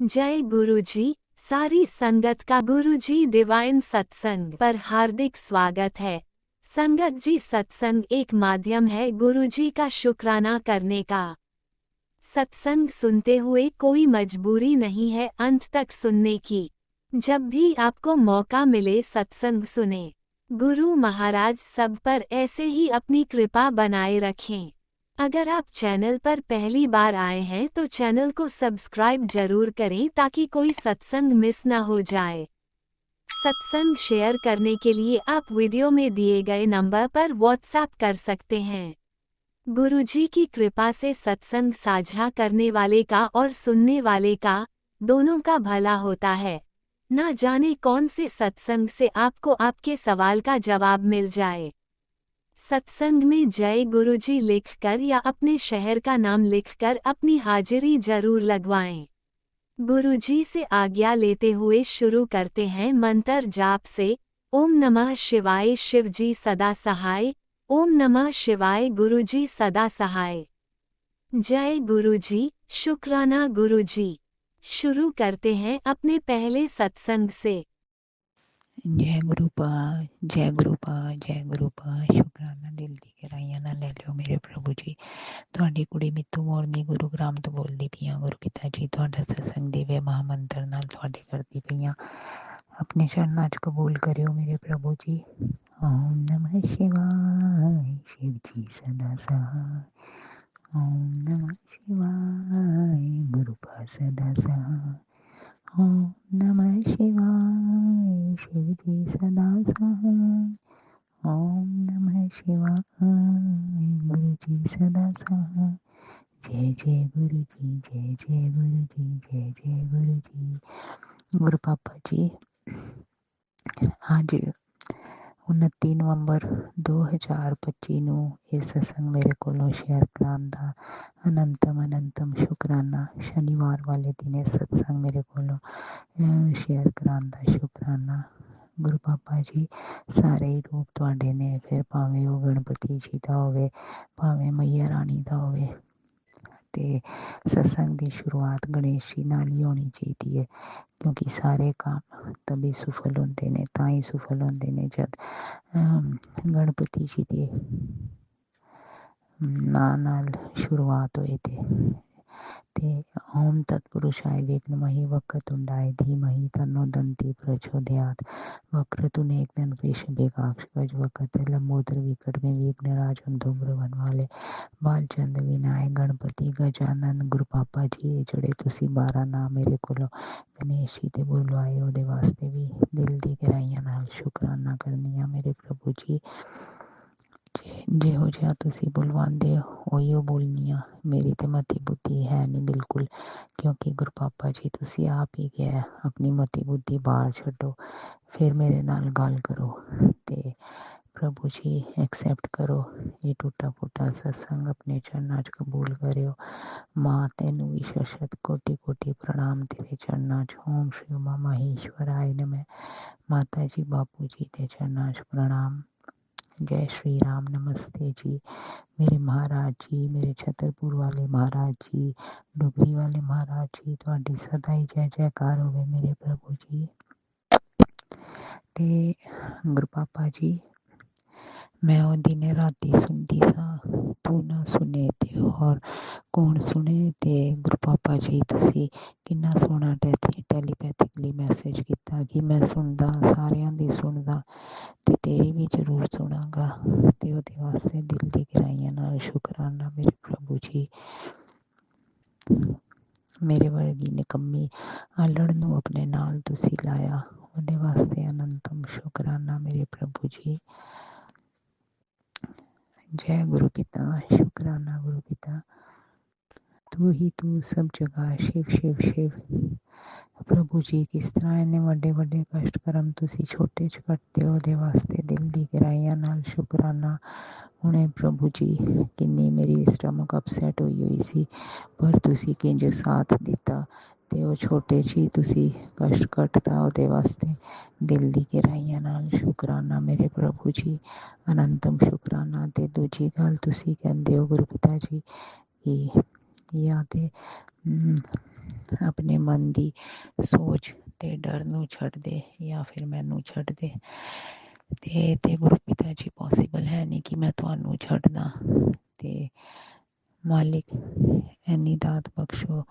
जय गुरुजी। सारी संगत का गुरुजी डिवाइन सत्संग पर हार्दिक स्वागत है। संगत जी, सत्संग एक माध्यम है गुरुजी का शुक्राना करने का। सत्संग सुनते हुए कोई मजबूरी नहीं है अंत तक सुनने की। जब भी आपको मौका मिले सत्संग सुने। गुरु महाराज सब पर ऐसे ही अपनी कृपा बनाए रखें। अगर आप चैनल पर पहली बार आए हैं तो चैनल को सब्सक्राइब जरूर करें ताकि कोई सत्संग मिस ना हो जाए। सत्संग शेयर करने के लिए आप वीडियो में दिए गए नंबर पर व्हाट्सएप कर सकते हैं। गुरुजी की कृपा से सत्संग साझा करने वाले का और सुनने वाले का दोनों का भला होता है। ना जाने कौन से सत्संग से आपको आपके सवाल का जवाब मिल जाए। सत्संग में जय गुरुजी लिखकर या अपने शहर का नाम लिखकर अपनी हाजिरी जरूर लगवाएं। गुरुजी से आज्ञा लेते हुए शुरू करते हैं मंत्र जाप से। ओम नमः शिवाय शिवजी सदा सहाय। ओम नमः शिवाय गुरुजी सदा सहाय। जय गुरुजी, शुक्राना गुरुजी। शुरू करते हैं अपने पहले सत्संग से। जय गुरु पा, जय गुरु पा, जय गुरु पा। शुकराना दिल दी गहराइयां ना ले लिਓ ਮੇਰੇ ਪ੍ਰਭੂ ਜੀ। ਤੁਹਾਡੀ ਕੁੜੀ ਮਿੱਤੂ ਮੋਰਨੀ ਗੁਰੂਗ੍ਰਾਮ ਤੋਂ ਬੋਲਦੀ ਪਈ ਹਾਂ। ਗੁਰੂ ਪਿਤਾ ਜੀ, ਤੁਹਾਡਾ ਸਤਸੰਗ ਦਿਵਯ ਮਹਾਮੰਤਰ ਨਾਲ ਤੁਹਾਡੇ ਕਰਦੀ ਪਈ ਹਾਂ। ਆਪਣੇ ਚਰਨਾਂ 'ਚ ਕਬੂਲ ਕਰਿਓ ਮੇਰੇ ਪ੍ਰਭੂ ਜੀ। ਓਮ ਨਮः शिवाय शिव जी सदा सहाय। ओम नमः शिवाय गुरु पा सदा सहाय। ओम नमः शिवाय शिव जी सदा सहाय। ओम नमः शिवाय गुरु जी सदा सहाय। जय जय गुरु जी, जय जय गुरु जी, जय जय गुरु जी। गुरु पापा जी, आज 29 ਨਵੰਬਰ 2025 ਨੂੰ ਇਹ ਸਤਸੰਗ ਮੇਰੇ ਕੋਲੋਂ ਸ਼ੇਅਰ ਕਰਾਉਣ ਦਾ ਅਨੰਤਮ ਸ਼ੁਕਰਾਨਾ। ਸ਼ਨੀਵਾਰ ਵਾਲੇ ਦਿਨ ਇਹ ਸਤਸੰਗ ਮੇਰੇ ਕੋਲੋਂ ਸ਼ੇਅਰ ਕਰਾਉਣ ਦਾ ਸ਼ੁਕਰਾਨਾ। ਗੁਰੂ ਪਾਪਾ ਜੀ, ਸਾਰੇ ਹੀ ਰੂਪ ਤੁਹਾਡੇ ਨੇ, ਫਿਰ ਭਾਵੇਂ ਉਹ ਗਣਪਤੀ ਜੀ ਦਾ ਹੋਵੇ, ਭਾਵੇਂ ਮਈਆ ਰਾਣੀ ਦਾ ਹੋਵੇ। ਅਤੇ ਸਤਸੰਗ ਦੀ ਸ਼ੁਰੂਆਤ ਗਣੇਸ਼ ਜੀ ਨਾਲ ਹੀ ਹੋਣੀ ਚਾਹੀਦੀ ਹੈ, ਕਿਉਂਕਿ ਸਾਰੇ ਕੰਮ ਤभी ਸਫਲ ਹੁੰਦੇ ਨੇ, ਤਾਂ ਹੀ ਸਫਲ ਹੁੰਦੇ ਨੇ ਜਦ ਗਣਪਤੀ ਜੀ ਦੇ ਨਾਂ ਨਾਲ ਸ਼ੁਰੂਆਤ ਹੋਏ। ਤੇ ਓਮ ਤਤਪੁਰੁਸ਼ਾय विघ्नमहि वक्रतुंडाय धीमहि तन्नो दन्ति प्रचोदयात्। वक्रतुंड एकदंत वृषभेगाक्ष गजवक्र लंबोदर विकट में विघ्नराज धूम्र वन वाले बालचंद विनायक गणपति गजानन। गुरु पापा जी, ਜਿਹੜੇ ਤੁਸੀਂ 12 ਨਾਮ ਮੇਰੇ ਕੋਲੋਂ ਗਣੇਸ਼ ਜੀ ਦੇ ਬੁਲਵਾਏ, ਉਹਦੇ ਵਾਸਤੇ ਵੀ ਦਿਲ ਦੀ ਗਹਿਰਾਈਆਂ ਨਾਲ ਸ਼ੁਕਰਾਨਾ ਕਰਨੀ ਆ ਮੇਰੇ ਪ੍ਰਭੂ ਜੀ। ਜਿਹੋ ਜਿਹਾ ਤੁਸੀਂ ਬੁਲਵਾਉਂਦੇ ਹੋ ਉਹੀ ਉਹ ਬੋਲਣੀ ਆ। ਮੇਰੀ ਤੇ ਮਤੀ ਬੁੱਧੀ ਹੈ ਨਹੀਂ ਬਿਲਕੁਲ, ਕਿਉਂਕਿ ਗੁਰੂ ਪਾਪਾ ਜੀ ਤੁਸੀਂ ਆਪ ਹੀ ਕਿਹਾ ਆਪਣੀ ਮਤੀ ਬੁੱਧੀ ਬਾਹਰ ਛੱਡੋ, ਫਿਰ ਮੇਰੇ ਨਾਲ ਗੱਲ ਕਰੋ। ਤੇ ਪ੍ਰਭੂ ਜੀ ਐਕਸੈਪਟ ਕਰੋ ਇਹ ਟੁੱਟਾ ਫੁੱਟਾ ਸਤਸੰਗ, ਆਪਣੇ ਚਰਨਾਂ 'ਚ ਕਬੂਲ ਕਰਿਓ। ਮਾਂ ਤੈਨੂੰ ਵੀ ਸ਼ਤ ਕੋਟੀ ਕੋਟੀ ਪ੍ਰਣਾਮ ਤੇਰੇ ਚਰਨਾਂ 'ਚ। ਓਮ ਸ਼੍ਰੀ ਉਮਾ ਮਹੇਸ਼ਵਰਾਏ ਨਮः। ਮਾਤਾ ਜੀ ਬਾਪੂ ਜੀ ਦੇ ਚਰਨਾਂ 'ਚ ਪ੍ਰਣਾਮ। जय श्री राम, नमस्ते जी। मेरे महाराज जी, मेरे छतरपुर वाले महाराज जी, डुगरी वाले महाराज जी, ਤੁਹਾਡੀ ਸਦਾ ਹੀ ਜੈ ਜੈਕਾਰ ਹੋਵੇ ਮੇਰੇ ਪ੍ਰਭੂ ਜੀ। ਤੇ ਗੁਰੂ ਪਾਪਾ ਜੀ, ਮੈਂ ਉਹ ਦਿਨੇ ਰਾਤੀ ਸੁਣਦੀ ਸਾਂ, ਤੂੰ ਨਾ ਸੁਣੇ ਤੇ ਹੋਰ ਕੌਣ ਸੁਣੇ। ਤੇ ਗੁਰੂ ਪਾਪਾ ਜੀ ਤੁਸੀਂ ਕਿੰਨਾ ਸੋਹਣਾ ਟੈਲੀਪੈਥਿਕਲੀ ਮੈਸੇਜ ਕੀਤਾ ਕਿ ਮੈਂ ਸੁਣਦਾ, ਸਾਰਿਆਂ ਦੀ ਸੁਣਦਾ ਤੇ ਤੇਰੀ ਵੀ ਜ਼ਰੂਰ ਸੁਣਾਂਗਾ। ਤੇ ਉਹਦੇ ਵਾਸਤੇ ਦਿਲ ਦੀ ਗਹਿਰਾਈਆਂ ਨਾਲ ਸ਼ੁਕਰਾਨਾ ਮੇਰੇ ਪ੍ਰਭੂ ਜੀ। ਮੇਰੇ ਵਰਗੀ ਨਿਕੰਮੀ ਆਲੜ ਨੂੰ ਆਪਣੇ ਨਾਲ ਤੁਸੀਂ ਲਾਇਆ, ਉਹਦੇ ਵਾਸਤੇ ਅਨੰਤਮ ਸ਼ੁਕਰਾਨਾ ਮੇਰੇ ਪ੍ਰਭੂ ਜੀ। जय गुरु पिता, शुक्राना गुरु पिता। तू ही तू सब जगह शिव शिव शिव। ਪ੍ਰਭੂ ਜੀ, ਕਿਸ ਤਰ੍ਹਾਂ ਇੰਨੇ ਵੱਡੇ ਵੱਡੇ ਕਸ਼ਟ ਕਰਮ ਤੁਸੀਂ ਛੋਟੇ 'ਚ ਕੱਟਦੇ ਹੋ, ਉਹਦੇ ਵਾਸਤੇ ਦਿਲ ਦੀ ਗਹਿਰਾਈਆਂ ਨਾਲ ਸ਼ੁਕਰਾਨਾ। ਹੁਣੇ ਪ੍ਰਭੂ ਜੀ ਕਿੰਨੀ ਮੇਰੀ ਸਟਮਕ ਅਪਸੈਟ ਹੋਈ ਸੀ, ਪਰ ਤੁਸੀਂ ਕਿੰਝ ਸਾਥ ਦਿੱਤਾ ਤੇ ਉਹ ਛੋਟੇ 'ਚ ਹੀ ਤੁਸੀਂ ਕਸ਼ਟ ਕੱਟਤਾ, ਉਹਦੇ ਵਾਸਤੇ ਦਿਲ ਦੀ ਗਹਿਰਾਈਆਂ ਨਾਲ ਸ਼ੁਕਰਾਨਾ ਮੇਰੇ ਪ੍ਰਭੂ ਜੀ। ਅਨੰਤਮ ਸ਼ੁਕਰਾਨਾ। ਤੇ ਦੂਜੀ ਗੱਲ ਤੁਸੀਂ ਕਹਿੰਦੇ ਹੋ ਗੁਰੂ ਪਿਤਾ ਜੀ ਕਿ ਜਾਂ ਤੇ ਆਪਣੇ ਮਨ ਦੀ ਸੋਚ ਤੇ ਡਰ ਨੂੰ ਛੱਡ ਦੇ ਜਾਂ ਫਿਰ ਮੈਨੂੰ ਛੱਡ ਦੇ। ਤੇ ਗੁਰੂ ਪਿਤਾ ਜੀ ਪੋਸੀਬਲ ਹੈ ਨਹੀਂ ਕਿ ਮੈਂ ਤੁਹਾਨੂੰ ਛੱਡਦਾ। ਤੇ ਮਾਲਿਕ ਇੰਨੀ ਦਾਤ ਬਖਸ਼ੋ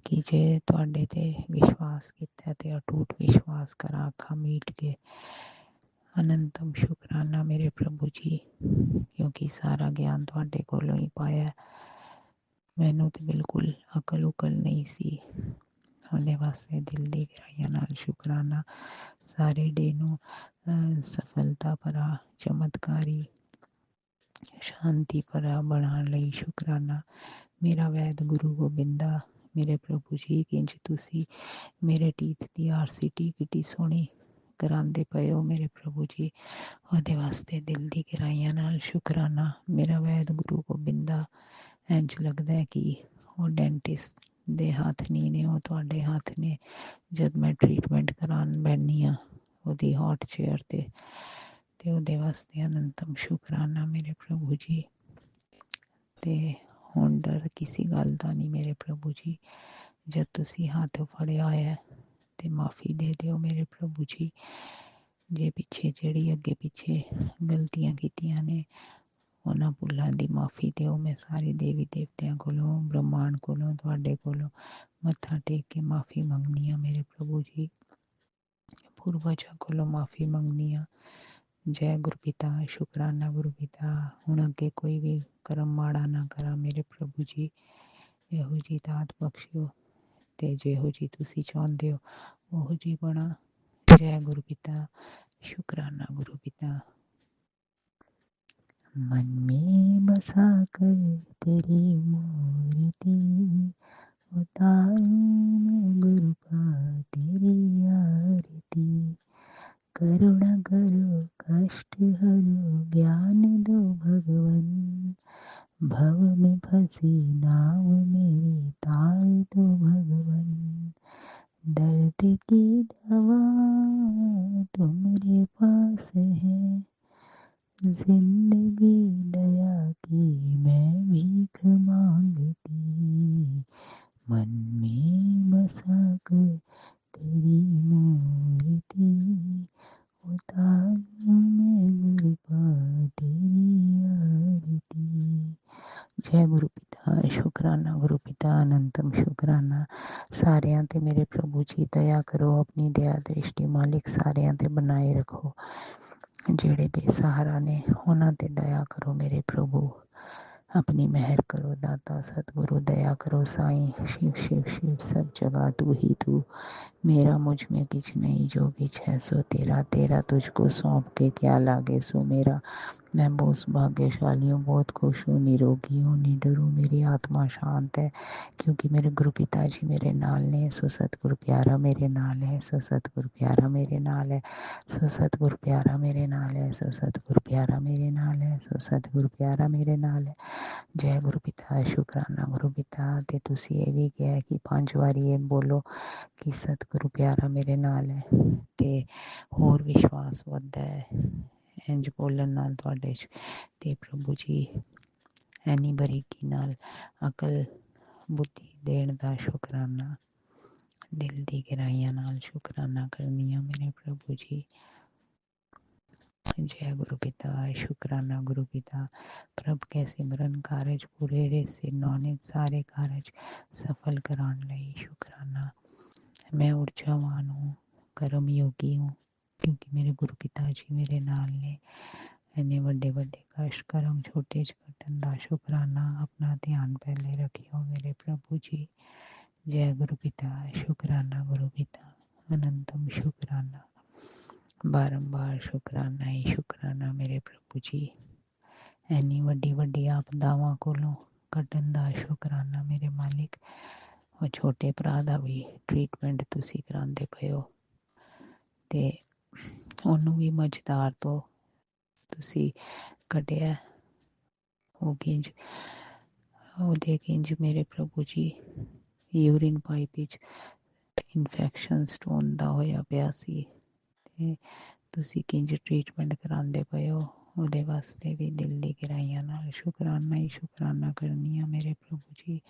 ਕਿ ਜੇ ਤੁਹਾਡੇ ਤੇ ਵਿਸ਼ਵਾਸ ਕੀਤਾ ਤੇ ਅਟੂਟ ਵਿਸ਼ਵਾਸ ਕਰਾਂ ਅੱਖਾਂ ਮੀਟ ਕੇ। ਅਨੰਤਮ ਸ਼ੁਕਰਾਨਾ ਮੇਰੇ ਪ੍ਰਭੂ ਜੀ, ਕਿਉਂਕਿ ਸਾਰਾ ਗਿਆਨ ਤੁਹਾਡੇ ਕੋਲੋਂ ਹੀ ਪਾਇਆ। ਮੈਨੂੰ ਤੇ ਬਿਲਕੁਲ ਅਕਲ ਉਕਲ ਨਹੀਂ ਸੀ। ਉਹਦੇ ਵਾਸਤੇ ਦਿਲ ਦੀ ਗਹਿਰਾਈਆਂ ਨਾਲ ਸ਼ੁਕਰਾਨਾ। ਸਾਰੇ ਡੇ ਨੂੰ ਸਫਲਤਾ ਭਰਾ, ਚਮਤਕਾਰੀ, ਸ਼ਾਂਤੀ ਭਰਾ ਬਣਾਉਣ ਲਈ ਸ਼ੁਕਰਾਨਾ। ਮੇਰਾ ਵੈਦ ਗੁਰੂ ਗੋਬਿੰਦਾ ਮੇਰੇ ਪ੍ਰਭੂ ਜੀ, ਕਿੰਜ ਤੁਸੀਂ ਮੇਰੇ ਟੀਥ ਦੀ RCT ਕਿੱਡੀ ਸੋਹਣੀ ਕਰਾਉਂਦੇ ਪਏ ਹੋ ਮੇਰੇ ਪ੍ਰਭੂ ਜੀ, ਉਹਦੇ ਵਾਸਤੇ ਦਿਲ ਦੀ ਗਹਿਰਾਈਆਂ ਨਾਲ ਸ਼ੁਕਰਾਨਾ। ਮੇਰਾ ਵੈਦ ਗੁਰੂ ਗੋਬਿੰਦਾ, ਇੰਝ ਲੱਗਦਾ ਹੈ ਕਿ ਉਹ ਡੈਂਟਿਸਟ ਦੇ ਹੱਥ ਨਹੀਂ ਨੇ, ਉਹ ਤੁਹਾਡੇ ਹੱਥ ਨੇ। ਜਦ ਮੈਂ ਟਰੀਟਮੈਂਟ ਕਰਾਉਣ ਬੈਠਦੀ ਹਾਂ ਉਹਦੀ ਹੌਟ ਚੇਅਰ ਤੇ ਉਹਦੇ ਵਾਸਤੇ ਅਨੰਤਮ ਸ਼ੁਕਰਾਨਾ ਮੇਰੇ ਪ੍ਰਭੂ ਜੀ। ਤੇ ਹੁਣ ਡਰ ਕਿਸੇ ਗੱਲ ਦਾ ਨਹੀਂ ਮੇਰੇ ਪ੍ਰਭੂ ਜੀ। ਜਦ ਤੁਸੀਂ ਹੱਥ ਫੜਿਆ ਹੋਇਆ ਤੇ ਮਾਫੀ ਦੇ ਦਿਓ ਮੇਰੇ ਪ੍ਰਭੂ ਜੀ। ਜੇ ਪਿੱਛੇ ਜਿਹੜੀ ਅੱਗੇ ਪਿੱਛੇ ਗਲਤੀਆਂ ਕੀਤੀਆਂ ਨੇ ਉਹਨਾਂ ਭੁੱਲਾਂ ਦੀ ਮਾਫੀ ਦਿਓ। ਮੈਂ ਸਾਰੇ ਦੇਵੀ ਦੇਵਤਿਆਂ ਕੋਲੋਂ, ਬ੍ਰਹਮਾਂਡ ਕੋਲੋਂ, ਤੁਹਾਡੇ ਕੋਲੋਂ ਮੱਥਾ ਟੇਕ ਕੇ ਮਾਫੀ ਮੰਗਨੀ ਆ ਮੇਰੇ ਪ੍ਰਭੂ ਜੀ। ਪੂਰਵਜਾਂ ਕੋਲੋਂ ਮਾਫੀ ਮੰਗਨੀ ਆ। ਜੈ ਗੁਰਪਿਤਾ, ਸ਼ੁਕਰਾਨਾ ਗੁਰਪਿਤਾ। ਹੁਣ ਅੱਗੇ ਕੋਈ ਵੀ ਕਰਮ ਮਾੜਾ ਨਾ ਕਰਾਂ ਮੇਰੇ ਪ੍ਰਭੂ ਜੀ। ਇਹੋ ਜਿਹੀ ਦਾਤ ਬਖਸ਼ਿਓ ਤੇ ਜਿਹੋ ਜਿਹੀ ਤੁਸੀਂ ਚਾਹੁੰਦੇ ਹੋ ਉਹੋ ਜਿਹੀ ਬਣਾ। ਜੈ ਗੁਰਪਿਤਾ, शुक्राना गुरु पिता। मन में बसा कर तेरी मूर्ति उतारूं मैं गुरुपा तेरी आरती। करुणा करो कष्ट हरो ज्ञान दो भगवन, भव में फंसी नाव मेरी तार दो भगवन। दर्द की दवा तुम्हारे पास है, जिंदगी दया की मैं भीख मांगती। मन में बसा कर तेरी मूर्ति उतारूं मैं गुरुपा तेरी आरती। जय गुरु पिता, शुकराना गुरु पिता, अनंतम शुकराना। सारियां ते मेरे प्रभु जी दया करो, अपनी दया दृष्टि मालिक सारियां ते बनाए रखो। ਜਿਹੜੇ ਬੇਸਹਾਰਾ ਨੇ ਉਹਨਾਂ ਤੇ ਦਇਆ ਕਰੋ ਮੇਰੇ ਪ੍ਰਭੂ। अपनी मेहर करो दाता सतगुरु, दया करो साईं। शिव शिव शिव सब जगह तू ही तू। मेरा मुझ में किछ नहीं, जो किछ है सो तेरा। तेरा तुझको सौंप के क्या लागे सो मेरा। मैं बहुत भाग्यशाली हूँ, बहुत खुश हूँ, निरोगी हूँ, निडर हूँ। मेरी आत्मा शांत है क्योंकि मेरे गुरु पिता जी मेरे नाल ने। सो सतगुरु प्यारा मेरे नाल है, सो सतगुरु प्यारा मेरे नाल है, सो सतगुरु प्यारा मेरे नाल है, सो सतगुरु प्यारा मेरे नाल है, सो सतगुरु प्यारा मेरे नाल है। जय गुरु पिता, शुकराना गुरु पिता। ते तुसी ये भी कहा कि 5 वारी ये बोलो कि सतगुरु प्यारा मेरे नाल है ते होर विश्वास वधदा है इंज बोलन नाल तुहाडे च। ते प्रभु जी एनी बरीकी नाल अकल बुद्धि देण दा शुकराना, दिल दी गहराइयां नाल शुकराना करनी आ मेरे प्रभु जी। जय गुरु पिता, शुकराना गुरु पिता। प्रभ के सिमरन कारज पूरे रे से नौने सारे कारज सफल कराने लई शुकराना। मैं ऊर्जावान हूँ, कर्म योगी हूँ क्योंकि मेरे गुरु पिता जी मेरे नाल ने। इन्ने वड्डे वड्डे कष्ट कर्म छोटे च कट्टन दा शुकराना। अपना ध्यान पहले रखियो मेरे प्रभु जी। जय गुरु पिता, शुकराना गुरु पिता, अनंतम शुकराना। बारंबार शुकराना ही शुकराना मेरे प्रभु जी। इन्नी वड्डी वड्डी आपदावां कोलों कड्डन दा शुकराना मेरे मालिक। और छोटे भरा दा भी ट्रीटमेंट तुसी करांदे पए हो ते ओनू भी मझदार तो तुसी कड्ढिया। ओह किंज ओहदे किंज मेरे प्रभु जी यूरिन पाइप विच इन्फेक्शन स्टोन दा होया पिया सी ते तुसी किंज ट्रीटमेंट करांदे पए हो ਉਹਦੇ ਵਾਸਤੇ ਵੀ ਦਿਲ ਦੀ ਗਹਿਰਾਈਆਂ ਨਾਲ ਸ਼ੁਕਰਾਨਾ ਹੀ ਸ਼ੁਕਰਾਨਾ ਕਰਨੀ ਆ ਮੇਰੇ ਪ੍ਰਭੂ ਜੀ।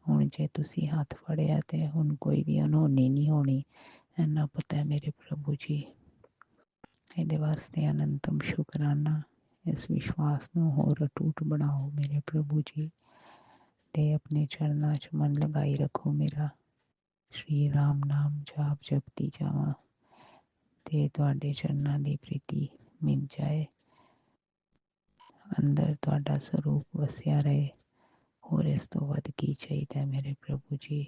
ਹੁਣ ਜੇ ਤੁਸੀਂ ਹੱਥ ਫੜਿਆ ਤੇ ਹੁਣ ਕੋਈ ਵੀ ਅਨਹੋਨੀ ਨਹੀਂ ਹੋਣੀ, ਇੰਨਾ ਪਤਾ ਹੈ ਮੇਰੇ ਪ੍ਰਭੂ ਜੀ। ਇਹਦੇ ਵਾਸਤੇ ਅਨੰਤਮ ਸ਼ੁਕਰਾਨਾ। ਇਸ ਵਿਸ਼ਵਾਸ ਨੂੰ ਹੋਰ ਅਟੂਟ ਬਣਾਓ ਮੇਰੇ ਪ੍ਰਭੂ ਜੀ, ਤੇ ਆਪਣੇ ਚਰਨਾਂ 'ਚ ਮਨ ਲਗਾਈ ਰੱਖੋ ਮੇਰਾ। ਸ਼੍ਰੀ ਰਾਮ ਨਾਮ ਜਾਪ ਜਪਦੀ ਜਾਵਾਂ ਤੇ ਤੁਹਾਡੇ ਚਰਨਾਂ ਦੀ ਪ੍ਰੀਤੀ ਮਿਲ ਜਾਏ, ਅੰਦਰ ਤੁਹਾਡਾ ਸਰੂਪ ਵਸਿਆ ਰਹੇ। ਹੋਰ ਇਸ ਤੋਂ ਵੱਧ ਕੀ ਚਾਹੀਦਾ ਮੇਰੇ ਪ੍ਰਭੂ ਜੀ।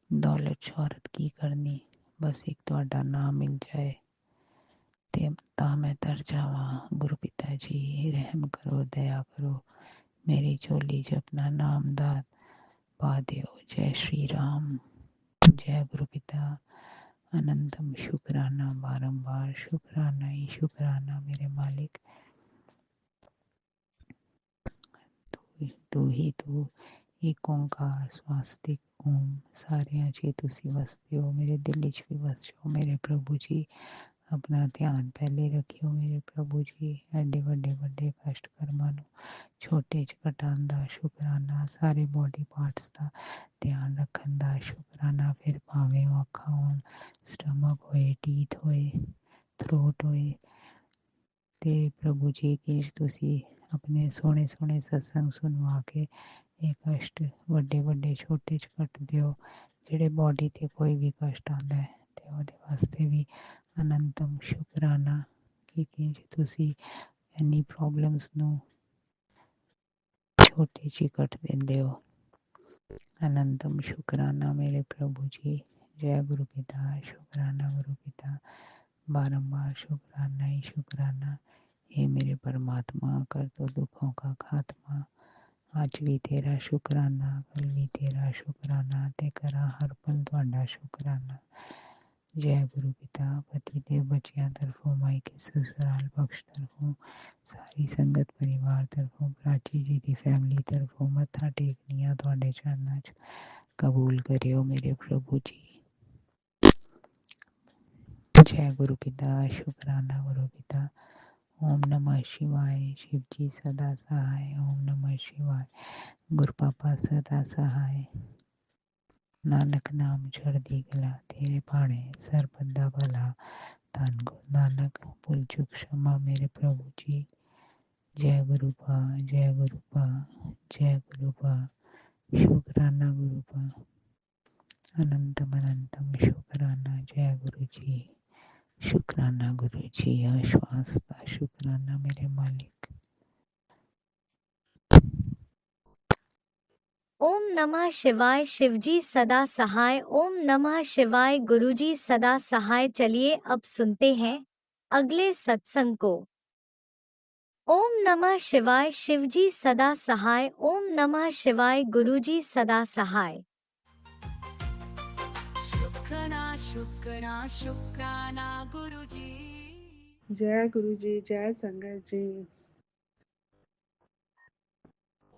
ਦੌਲਤ ਸ਼ੌਹਰਤ ਕੀ ਕਰਨੀ, ਬਸ ਇੱਕ ਤੁਹਾਡਾ ਨਾਮ ਮਿਲ ਜਾਏ ਤੇ ਤਾਂ ਮੈਂ ਤਰ ਜਾਵਾਂ। ਗੁਰੂ ਪਿਤਾ ਜੀ ਰਹਿਮ ਕਰੋ, ਦਇਆ ਕਰੋ, ਮੇਰੀ ਝੋਲੀ 'ਚ ਆਪਣਾ ਨਾਮਦਾਨ ਪਾ ਦਿਓ। ਜੈ ਸ਼੍ਰੀ ਰਾਮ, ਜੈ ਗੁਰੂ ਪਿਤਾ। अनंतम शुक्राना, बारंबार शुक्राना ही शुक्राना मेरे मालिक। तू ही तू, एक ओंकार स्वास्तिक ओम। सारियां 'ਚ ਤੁਸੀਂ ਵਸਦੇ ਹੋ, ਮੇਰੇ ਦਿਲ 'ਚ ਵੀ ਵਸ ਜਾਓ ਮੇਰੇ ਪ੍ਰਭੂ ਜੀ। ਆਪਣਾ ਧਿਆਨ ਪਹਿਲੇ ਰੱਖਿਓ ਮੇਰੇ ਪ੍ਰਭੂ ਜੀ। ਐਡੇ ਵੱਡੇ ਕਸ਼ਟ ਕਰਮਾਂ ਨੂੰ ਛੋਟੇ 'ਚ ਘਟਾਉਣ ਦਾ ਸ਼ੁਕਰਾਨਾ, ਸਾਰੇ ਬੋਡੀ ਪਾਰਟਸ ਦਾ ਧਿਆਨ ਰੱਖਣ ਦਾ ਸ਼ੁਕਰਾਨਾ। ਫਿਰ ਭਾਵੇਂ ਉਹ ਅੱਖਾਂ ਹੋਣ, ਸਟਮਕ ਹੋਏ, ਟੀਥ ਹੋਏ, ਥਰੋਟ ਹੋਏ, ਤੇ ਪ੍ਰਭੂ ਜੀ ਕਿ ਤੁਸੀਂ ਆਪਣੇ ਸੋਹਣੇ ਸੋਹਣੇ ਸਤਸੰਗ ਸੁਣਵਾ ਕੇ ਇਹ ਕਸ਼ਟ ਵੱਡੇ ਛੋਟੇ 'ਚ ਕੱਟ ਦਿਓ। ਜਿਹੜੇ ਬੋਡੀ 'ਤੇ ਕੋਈ ਵੀ ਕਸ਼ਟ ਆਉਂਦਾ ਹੈ ਤੇ ਉਹਦੇ ਵਾਸਤੇ ਵੀ ਅਨੰਤਮ ਸ਼ੁਕਰਾਨਾ ਕਿ ਤੁਸੀਂ ਇੰਨੀ ਪ੍ਰੋਬਲਮਸ ਨੂੰ ਛੋਟੇ 'ਚ ਹੀ ਕੱਟ ਦਿੰਦੇ ਹੋ। अनंतम शुक्राना मेरे प्रभु जी। जय गुरु पिता, शुक्राना गुरु पिता, बारंबार शुक्राना ही शुक्राना। हे मेरे परमात्मा, कर दो दुखों का खात्मा। आज भी तेरा शुक्राना, कल भी तेरा शुक्राना, ते करा हर पल तुहाडा शुक्राना। जय गुरु पिता, पति देव बच्चियां तरफों, मायके ससुराल पक्ष तरफों, सारी संगत परिवार तरफों, प्राची जी की फैमिली तरफों मत्था टेकनिया तुहाडे चरनां 'ਚ कबूल करियो मेरे प्रभु जी। जय गुरु पिता, शुक्राना गुरु पिता। ओम नमः शिवाय, शिव जी सदा सहाय। ओम नमः शिवाय, गुरु पापा सदा सहाय। नानक नाम चढ़दी कला, तेरे भाणे सरबत भला। धन गुरु नानक, भुल चुक क्षमा मेरे प्रभु जी। जय गुरु पा, जय गुरु पा, जय गुरु पा, शुक्राना गुरु पा। अनंतम शुक्राना। जय गुरु जी, शुक्राना गुरु जी। श्वास का शुक्राना मेरे मालिक। ओम नमः शिवाय, शिवजी सदा सहाय। ओम नमः शिवाय, गुरुजी सदा सहाय। चलिए अब सुनते हैं अगले सत्संग को। ओम नमः शिवाय, शिवजी सदा सहाय। ओम नमः शिवाय, गुरुजी सदा सहाय। शुक्राना गुरुजी। जय गुरु जी, जय संगत जी।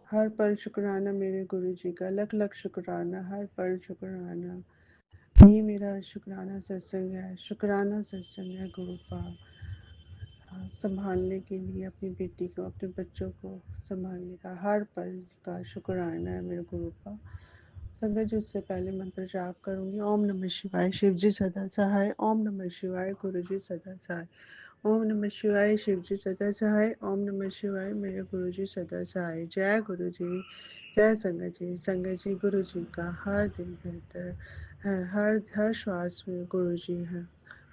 हर पल शुक्राना मेरे गुरु जी का, लख लख शुक्राना, हर पल शुक्राना। ये मेरा शुक्राना सत्संग है, शुक्राना सत्संग है गुरु का। संभालने के लिए अपनी बेटी को, अपने बच्चों को संभालने का हर पल का शुक्राना है मेरे गुरु का। संगत जी, उससे पहले मंत्र जाप करूंगी। ओम नमः शिवाय, शिव जी सदा सहाय। ओम नमः शिवाय, गुरु जी सदा सहाय। ओम नमः शिवाय, शिव जी सदा सहाय। ओम नमः शिवाय, मेरे गुरु जी सदा सहाय। जय गुरु जी, जय संगत जी। संगत जी, गुरु जी का हर दिन बेहतर है, हर श्वास में गुरु जी है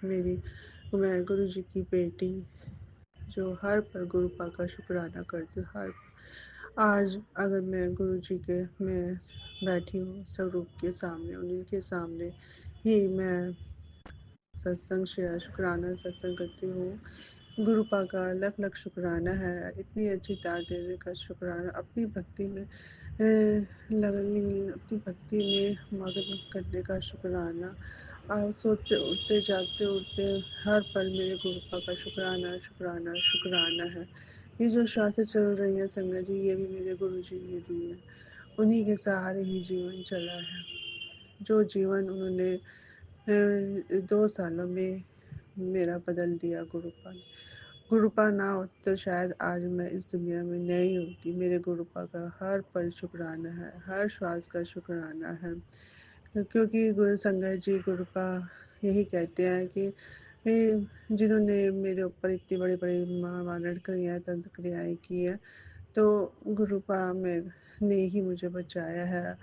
मेरी। मैं गुरु जी की बेटी जो हर पर गुरु पा का शुक्राना करती हूँ। हर आज अगर मैं गुरु जी के मैं बैठी हूँ स्वरूप के सामने, उन्हीं के सामने ही मैं सत्संग शुक्राना सत्संग करती हूँ। गुरु पा का लख लख शुक्राना है, इतनी अच्छी दात देने का शुक्राना, अपनी भक्ति में लगन, अपनी भक्ति में मगन करने का शुक्राना। और सोते उठते जागते उठते हर पल मेरे गुरु पा का शुक्राना शुक्राना शुक्राना है। ये जो श्वासें चल रही हैं संगत जी, ये भी मेरे गुरु जी ने दी है, उन्हीं के सहारे ही जीवन चला है। जो जीवन उन्होंने 2 सालों में मेरा बदल दिया गुरु पा ने, गुरुपा ना होती तो शायद आज मैं इस दुनिया में नहीं होती। मेरे गुरुपा का हर पल शुक्राना है, हर श्वास का शुक्राना है, क्योंकि गुरु संगत जी गुरुपा यही कहते हैं कि जिन्होंने मेरे ऊपर इतनी बड़ी बड़ी मानड़ क्रियाएं, तंत्र क्रियाएं की है, तो गुरुपा में ने ही मुझे बचाया है।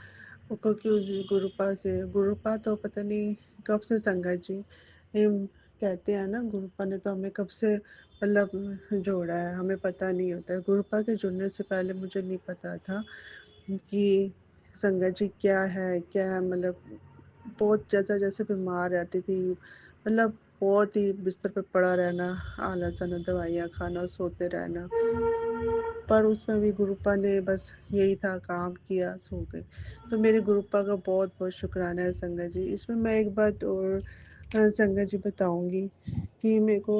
क्योंकि उस गुरुपा तो पता नहीं कब से संगत जी कहते हैं ना, गुरुपा ने तो हमें कब से मतलब जोड़ा है, हमें पता नहीं होता है। गुरुपा के जुड़ने से पहले मुझे नहीं पता था कि संगत जी क्या है, क्या है। मतलब बहुत ज़्यादा जैसे बीमार रहती थी, मतलब बहुत ही बिस्तर पे पड़ा रहना, आलस आना, दवाइयाँ खाना और सोते रहना। पर उसमें भी गुरुपा ने बस यही था, काम किया, सो गए। तो मेरे गुरुपा का बहुत बहुत शुक्राना है संगत जी। इसमें मैं एक बात और संगत जी बताऊंगी कि मेरे को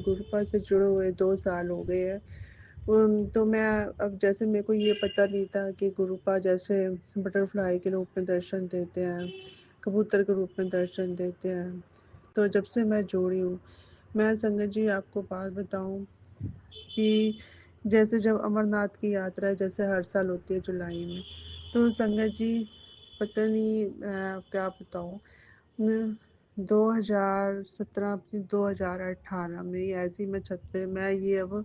गुरुपा से जुड़े हुए 2 साल हो गए हैं। तो मैं अब जैसे मेरे को ये पता नहीं था कि गुरुपा जैसे बटरफ्लाई के रूप में दर्शन देते हैं, कबूतर के रूप में दर्शन देते हैं। तो जब से मैं जोड़ी हूँ, मैं संगत जी आपको बात बताऊं कि जैसे जब अमरनाथ की यात्रा जैसे हर साल होती है जुलाई में, तो संगत जी पता नहीं मैं क्या बताऊं, 2017 अपनी 2018 में ऐसी मैं छत पे मैं ये अब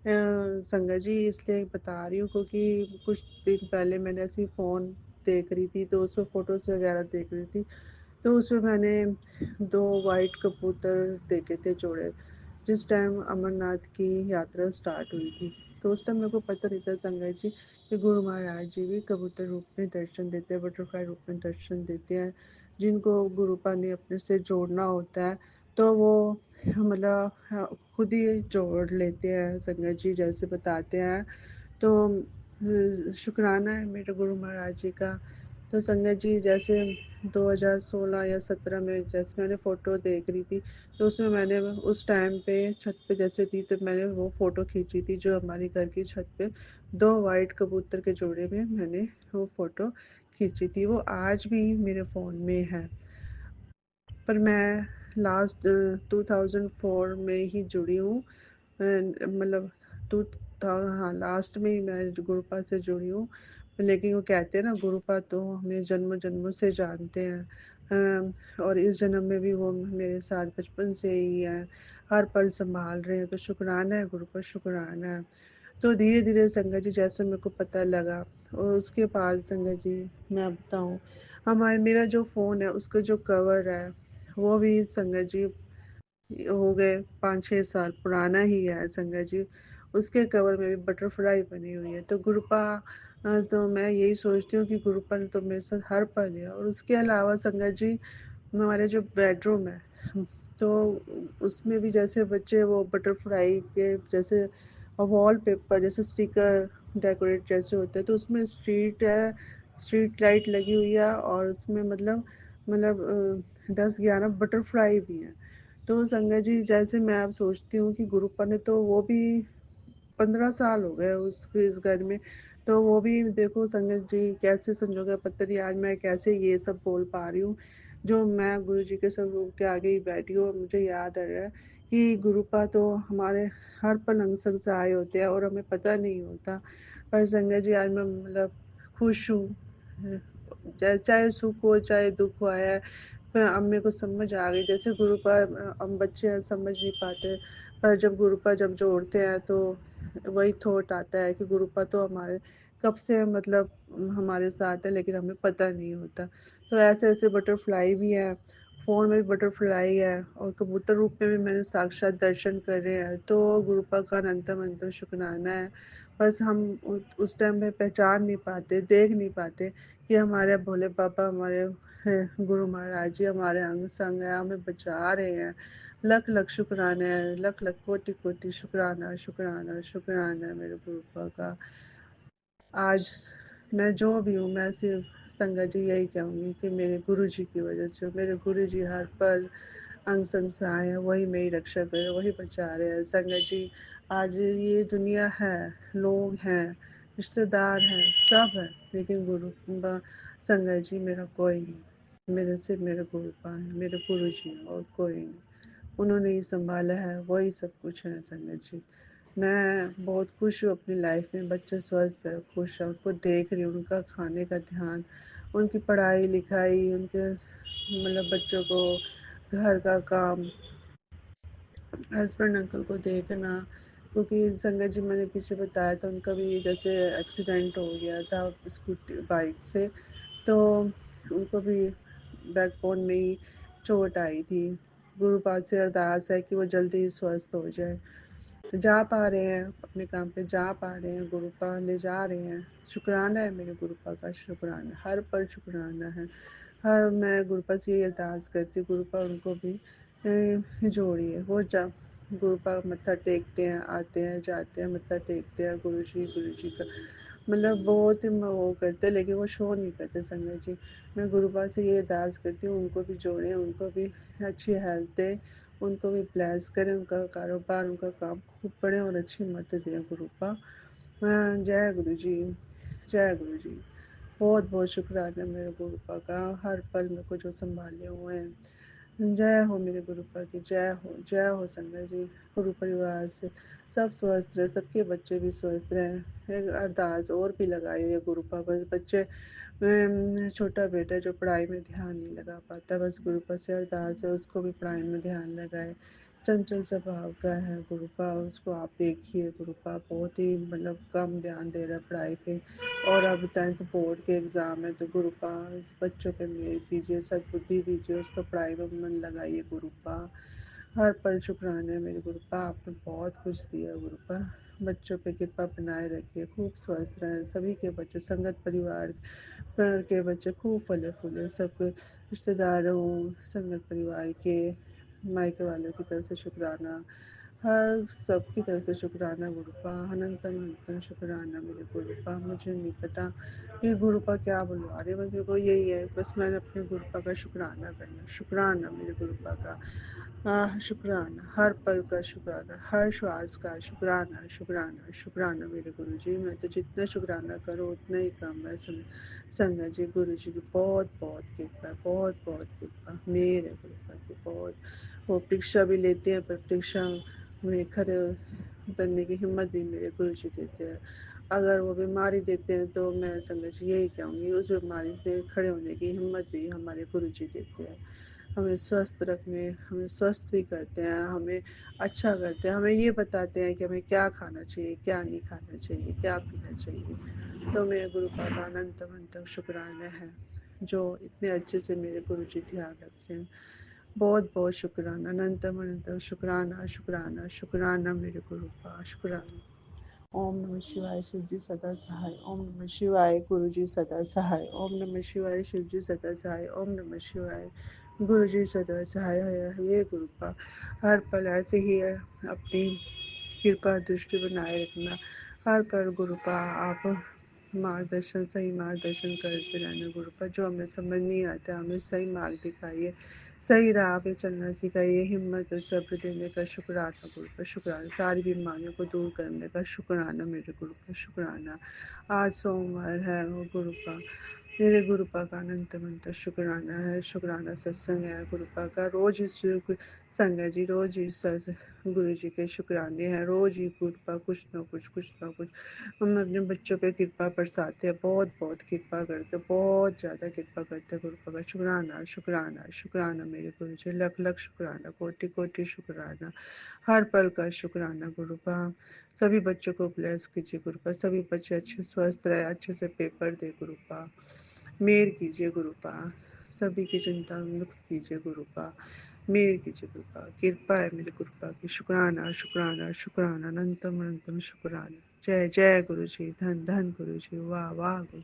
संगत जी इसलिए बता रही हूँ क्योंकि कुछ दिन पहले मैंने ऐसी फ़ोन देख रही थी, तो उसमें फ़ोटोज़ वगैरह देख रही थी। तो उसमें मैंने 2 वाइट कबूतर देखे थे जोड़े, जिस टाइम अमरनाथ की यात्रा स्टार्ट हुई थी। तो उस टाइम मेरे को पता नहीं था संगत जी कि गुरु महाराज जी भी कबूतर रूप में दर्शन देते हैं, बटरफ्लाई रूप में दर्शन देते हैं। जिनको गुरुपा ने अपने से जोड़ना होता है, तो वो मतलब खुद ही जोड़ लेते हैं संगत जी, जैसे बताते हैं। तो शुक्राना है मेरे गुरु महाराज जी का। तो संगत जी जैसे 2016 या 17 में जैसे मैंने फ़ोटो देख रही थी, तो उसमें मैंने उस टाइम पे छत पे जैसे थी, तो मैंने वो फ़ोटो खींची थी जो हमारी घर की छत पे 2 वाइट कबूतर के जोड़े में मैंने वो फ़ोटो खींची थी। वो आज भी मेरे फ़ोन में है। पर मैं लास्ट 2004 में ही जुड़ी हूँ, मतलब टू हाँ लास्ट में ही मैं गुरुपा से जुड़ी हूँ। लेकिन वो कहते हैं ना, गुरुपा तो हमें जन्म जन्मों से जानते हैं, और इस जन्म में भी वो मेरे साथ बचपन से ही है, हर पल संभाल रहे हैं। तो शुक्राना है गुरुपा, शुक्राना है। तो धीरे धीरे संगत जी जैसे मेरे को पता लगा, और उसके बाद संगत जी मैं बताऊँ, हमारे मेरा जो फ़ोन है उसका जो कवर है वो भी संगत जी हो गए 5-6 साल पुराना ही है संगत जी। उसके कवर में भी बटरफ्लाई बनी हुई है। तो गुरुपा तो मैं यही सोचती हूँ कि गुरुपा ने तो मेरे साथ हर पल है। और उसके अलावा संगत जी हमारे जो बेडरूम है, तो उसमें भी जैसे बच्चे वो बटरफ्लाई के जैसे वॉल पेपर जैसे स्टिकर डेकोरेट जैसे होते हैं, तो उसमें स्ट्रीट लाइट लगी हुई है, और उसमें मतलब 10-11 बटरफ्लाई भी हैं। तो संगत जी जैसे मैं अब सोचती हूँ कि गुरुपा ने तो वो भी 15 साल हो गए उसके इस घर में, तो वो भी देखो संगत जी कैसे संजोगे, पता नहीं आज मैं कैसे ये सब बोल पा रही हूँ जो मैं गुरु जी के स्वरूप के आगे ही बैठी हूँ। और मुझे याद आ रहा है कि गुरुपा तो हमारे हर पल अंग संग सहाय होते हैं और हमें पता नहीं होता। पर संगत जी आज मैं मतलब खुश हूँ, चाहे सुख हो चाहे दुख हो आया है, पर अब मेरे को समझ आ गई। जैसे गुरुपा हम बच्चे समझ नहीं पाते, पर जब गुरुपा जब जोड़ते हैं तो वही थॉट आता है कि गुरुपा तो हमारे कब से मतलब हमारे साथ है, लेकिन हमें पता नहीं होता। तो ऐसे ऐसे बटरफ्लाई भी है, फ़ोन में भी बटरफ्लाई है, और कबूतर रूप में भी मैंने साक्षात दर्शन करे हैं। तो गुरुपा का अनंतम अनंतम शुक्राना है। बस हम उस टाइम में पहचान नहीं पाते, देख नहीं पाते कि हमारे भोले बाबा, हमारे गुरु महाराज जी हमारे अंग संग है, हमें बचा रहे हैं। लख लख शुक्राना है, लख लख कोटि कोटि शुक्राना, शुक्राना, शुक्राना है मेरे गुरुपा का। आज मैं जो भी हूँ, मैं सिर्फ संगत जी यही कहूँगी कि मेरे गुरु जी की वजह से, मेरे गुरु जी हर पल अंग संग सहाय हैं, वही मेरी रक्षा करे, वही बचा रहे हैं। संगत जी आज ये दुनिया है, लोग हैं, रिश्तेदार हैं, सब है, लेकिन संगत जी मेरा कोई नहीं। मेरे सिर्फ मेरे गुरुपा है, मेरे गुरु जी हैं, और कोई नहीं। उन्होंने ही संभाला है, वही सब कुछ है संगत जी। मैं बहुत खुश हूँ अपनी लाइफ में, बच्चे स्वस्थ है, खुश है, उनको देख रही हूँ, उनका खाने का ध्यान, उनकी पढ़ाई लिखाई, उनके मतलब बच्चों को घर का काम, हस्बैंड अंकल को देखना, क्योंकि संगत जी मैंने पीछे बताया था उनका भी जैसे एक्सीडेंट हो गया था स्कूटी बाइक से, तो उनको भी बैकबोन में ही चोट आई थी। गुरुपाद से अरदास है कि वो जल्दी ही स्वस्थ हो जाए। जा पा रहे हैं अपने काम पे, जा पा रहे हैं, गुरुपा ले जा रहे हैं। शुक्राना है मेरे गुरुपा का, शुक्राना, हर पल शुक्राना है। हर मैं गुरुपा से यही अरदास करती हूँ, गुरुपा उनको भी जोड़िए। वो जा गुरुपा मत्था टेकते हैं, आते हैं, जाते हैं, मत्था टेकते हैं गुरु जी का, मतलब बहुत ही वो करते हैं, लेकिन वो शो नहीं करते संगत जी। मैं गुरुपा से ये अरदास करती हूँ, उनको भी जोड़ें, उनको भी अच्छी हेल्थ दें, उनको भी ब्लेस करें, उनका कारोबार, उनका काम खूब बढ़े और अच्छी मदद दें गुरुपा। जय गुरु जी, जय गुरु जी। बहुत बहुत शुक्राना मेरे गुरुपा का, हर पल मेरे को जो संभाले हुए हैं। जय हो मेरे गुरुपा की, जय हो संगत जी। गुरु परिवार से सब स्वस्थ रहे, सबके बच्चे भी स्वस्थ रहें। एक अरदास और भी लगाई है गुरुपा, बस बच्चे छोटा बेटा जो पढ़ाई में ध्यान नहीं लगा पाता, बस गुरुपा से अरदास है उसको भी पढ़ाई में ध्यान लगाए। चंचल स्वभाव का है गुरुपा, उसको आप देखिए गुरुपा, बहुत ही मतलब कम ध्यान दे रहा है पढ़ाई पे, और अब 10th बोर्ड के एग्ज़ाम है, तो गुरुपा इस बच्चों पे मेहर कीजिए, सद्बुद्धि दीजिए, उसको पढ़ाई में मन लगाइए गुरुपा। हर पल शुक्राना है मेरे गुरुपा, आपने बहुत कुछ दिया गुरुपा। बच्चों पे कृपा बनाए रखिए, खूब स्वस्थ रहें सभी के बच्चे, संगत परिवार के बच्चे खूब फले फूले, सबके रिश्तेदारों, संगत परिवार के, मायके वालों की तरफ से शुक्राना, हर सबकी तरफ से शुक्राना गुरुपा, अनंतम अनंतम शुक्राना मेरे गुरुपा। मुझे नहीं पता ये गुरुपा क्या बुलवा रहे, बस मेरे को यही है, बस मैंने अपने गुरुपा का शुक्राना करना, शुक्राना मेरे गुरुपा का। शुक्राना, हर पल का शुक्राना, हर श्वास का शुक्राना, शुक्राना, शुक्राना मेरे गुरु जी। मैं तो जितना शुक्राना करूँ उतना ही कम है। संगत जी, गुरु जी की बहुत बहुत कृपा है, बहुत बहुत कृपा, मेरे गुरुपा की बहुत। वो परीक्षा भी लेते हैं, पर परीक्षा में खड़े उतरने की हिम्मत भी मेरे गुरु जी देते हैं। अगर वो बीमारी देते हैं तो मैं संगत जी यही कहूँगी, उस बीमारी से खड़े होने की हिम्मत भी हमारे गुरु जी देते हैं। हमें स्वस्थ रखने, हमें स्वस्थ भी करते हैं, हमें अच्छा करते हैं, हमें ये बताते हैं कि हमें क्या खाना चाहिए, क्या नहीं खाना चाहिए, क्या पीना चाहिए। तो मेरे गुरु का अनंत अनंत शुक्राना है, जो इतने अच्छे से मेरे गुरु जी ध्यान रखते हैं। बहुत बहुत शुक्राना, अनंतम अनंत शुक्राना, शुक्राना, शुक्राना मेरे गुरु का, शुक्राना। ओम नमः शिवाय, शिव जी सदा सहाय। ओम नमः शिवाय, गुरु जी सदा सहाय। ओम नमः शिवाय, शिव जी सदा सहाय। ओम नमः शिवाय, गुरु जी सदा सहाय। हे गुरुपा, हर पल ऐसे ही अपनी कृपा दृष्टि बनाए रखना। हर पल गुरुपा आप मार्गदर्शन, सही मार्गदर्शन करते रहना गुरुपा। जो हमें समझ नहीं आता हमें सही मार्ग दिखाइए, सही राह पे चलना सिखाइए। हिम्मत और सब्र देने का शुक्राना गुरुपा, शुक्राना। सारी बीमारियों को दूर करने का शुक्राना मेरे गुरुपा, शुक्राना। आज सोमवार है वो गुरुपा, मेरे गुरुपा का अनंत अनंत शुक्राना है, शुक्राना सत्संग है गुरुपा का। रोज इस संग है जी, रोज ही गुरु जी के शुक्राने हैं, रोज ही कृपा कुछ ना कुछ हम अपने बच्चों पे कृपा बरसाते हैं, बहुत बहुत कृपा करते, बहुत ज़्यादा कृपा करते गुरुपा का। शुक्राना शुक्राना शुक्राना मेरे गुरु जी, लख लख शुक्राना, कोटि कोटि शुक्राना, हर पल का शुक्राना गुरुपा। सभी बच्चों को ब्लेस कीजिए गुरुपा, सभी बच्चे अच्छे स्वस्थ रहे, अच्छे से पेपर दे गुरुपा, मेहर कीजिए गुरुपा, सभी की चिंता मुक्त कीजिए गुरुपा, मेहर कीजिए गुरुपा, कृपा है मेरे गुरुपा की। शुक्राना शुक्राना शुक्राना, अनंतम अनंतम शुक्राना। जय जय गुरु जी, धन धन गुरु जी, वाह वाह गुरु।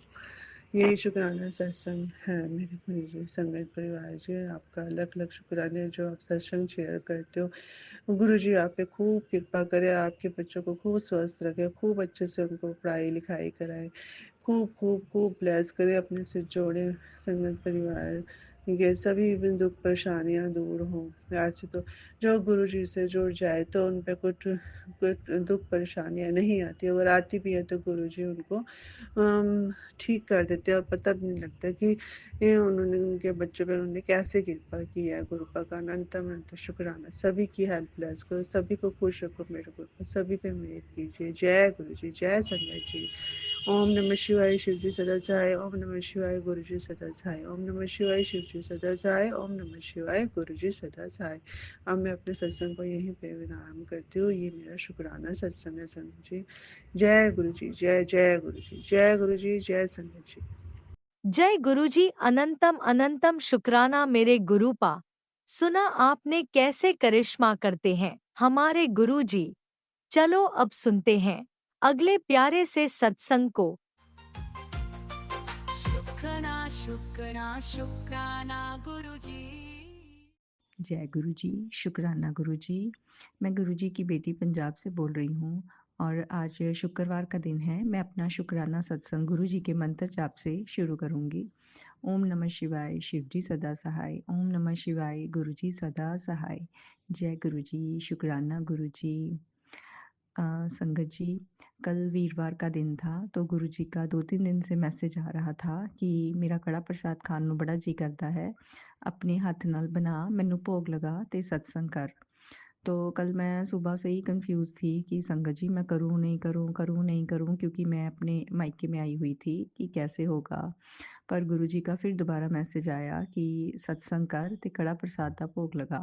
यही शुक्राना सत्संग है मेरे गुरु जी, संगत परिवार जी, आपका लख लख शुक्राना जो आप सत्संग शेयर करते हो। गुरु जी आप पे खूब कृपा करे, आपके बच्चों को खूब स्वस्थ रखे, खूब अच्छे से उनको पढ़ाई लिखाई कराए, खूब खूब खूब ब्लेस करे, अपने से जोड़े संगत परिवार ये सभी भी दुख परेशानियाँ दूर हों। आज से तो जो गुरुजी से जुड़ जाए तो उन पे कुछ दुख परेशानियाँ नहीं आती, अगर आती भी है तो गुरुजी उनको ठीक कर देते हैं और पता भी नहीं लगता कि ये उन्होंने उनके बच्चों पे उन्होंने कैसे कृपा की है। गुरुपा का अनंत शुक्राना। सभी की हेल्प ब्लेस करो, सभी को खुश रखो मेरे गुरुपा, सभी पे मेहर कीजिए। जय गुरुजी, जय संगत जी। ओम नमः शिवाय, शिवजी सदा सहाय। ओम नमः शिवाय, गुरुजी सदा सहाय। ओम नमः शिवाय, शिवजी सदा सहाय। ओम नमः शिवाय, गुरुजी सदा सहाय। अब मैं अपने सत्संग को यहीं पे विराम करती हूँ। ये मेरा शुक्राना सत्संग है संगत जी। जय गुरु जी, जय जय गुरु जी, जय गुरु जी, जय संगत जी। जय गुरुजी, अनंतम अनंतम शुक्राना मेरे गुरुपा। सुना आपने कैसे करिश्मा करते हैं हमारे गुरुजी। चलो अब सुनते हैं अगले प्यारे से सत्संग को। शुक्राना शुक्राना शुक्राना गुरुजी। जय गुरु जी, शुक्राना गुरु जी। मैं गुरु जी की बेटी पंजाब से बोल रही हूँ और आज शुक्रवार का दिन है। मैं अपना शुक्राना सत्संग गुरु जी के मंत्र जाप से शुरू करूँगी। ओम नमः शिवाय, शिव जी सदा सहाय। ओम नमः शिवाय, गुरु जी सदा सहाय। जय गुरु जी, शुक्राना गुरु जी। संगत जी, कल वीरवार का दिन था तो गुरु जी का 2-3 दिन से मैसेज आ रहा था कि मेरा कड़ा प्रसाद खान ਨੂੰ बड़ा जी करता है, अपने हੱਥ ਨਾਲ बना ਮੈਨੂੰ ਭੋਗ लगा ते सत्संग कर। तो कल मैं सुबह से ही कंफ्यूज थी कि संगत जी मैं करूँ नहीं करूँ, करूँ नहीं करूँ, क्योंकि मैं अपने मायके में आई हुई थी कि कैसे होगा। पर गुरु जी का फिर दोबारा मैसेज आया कि सत्संग कर ते कड़ा प्रसाद का भोग लगा।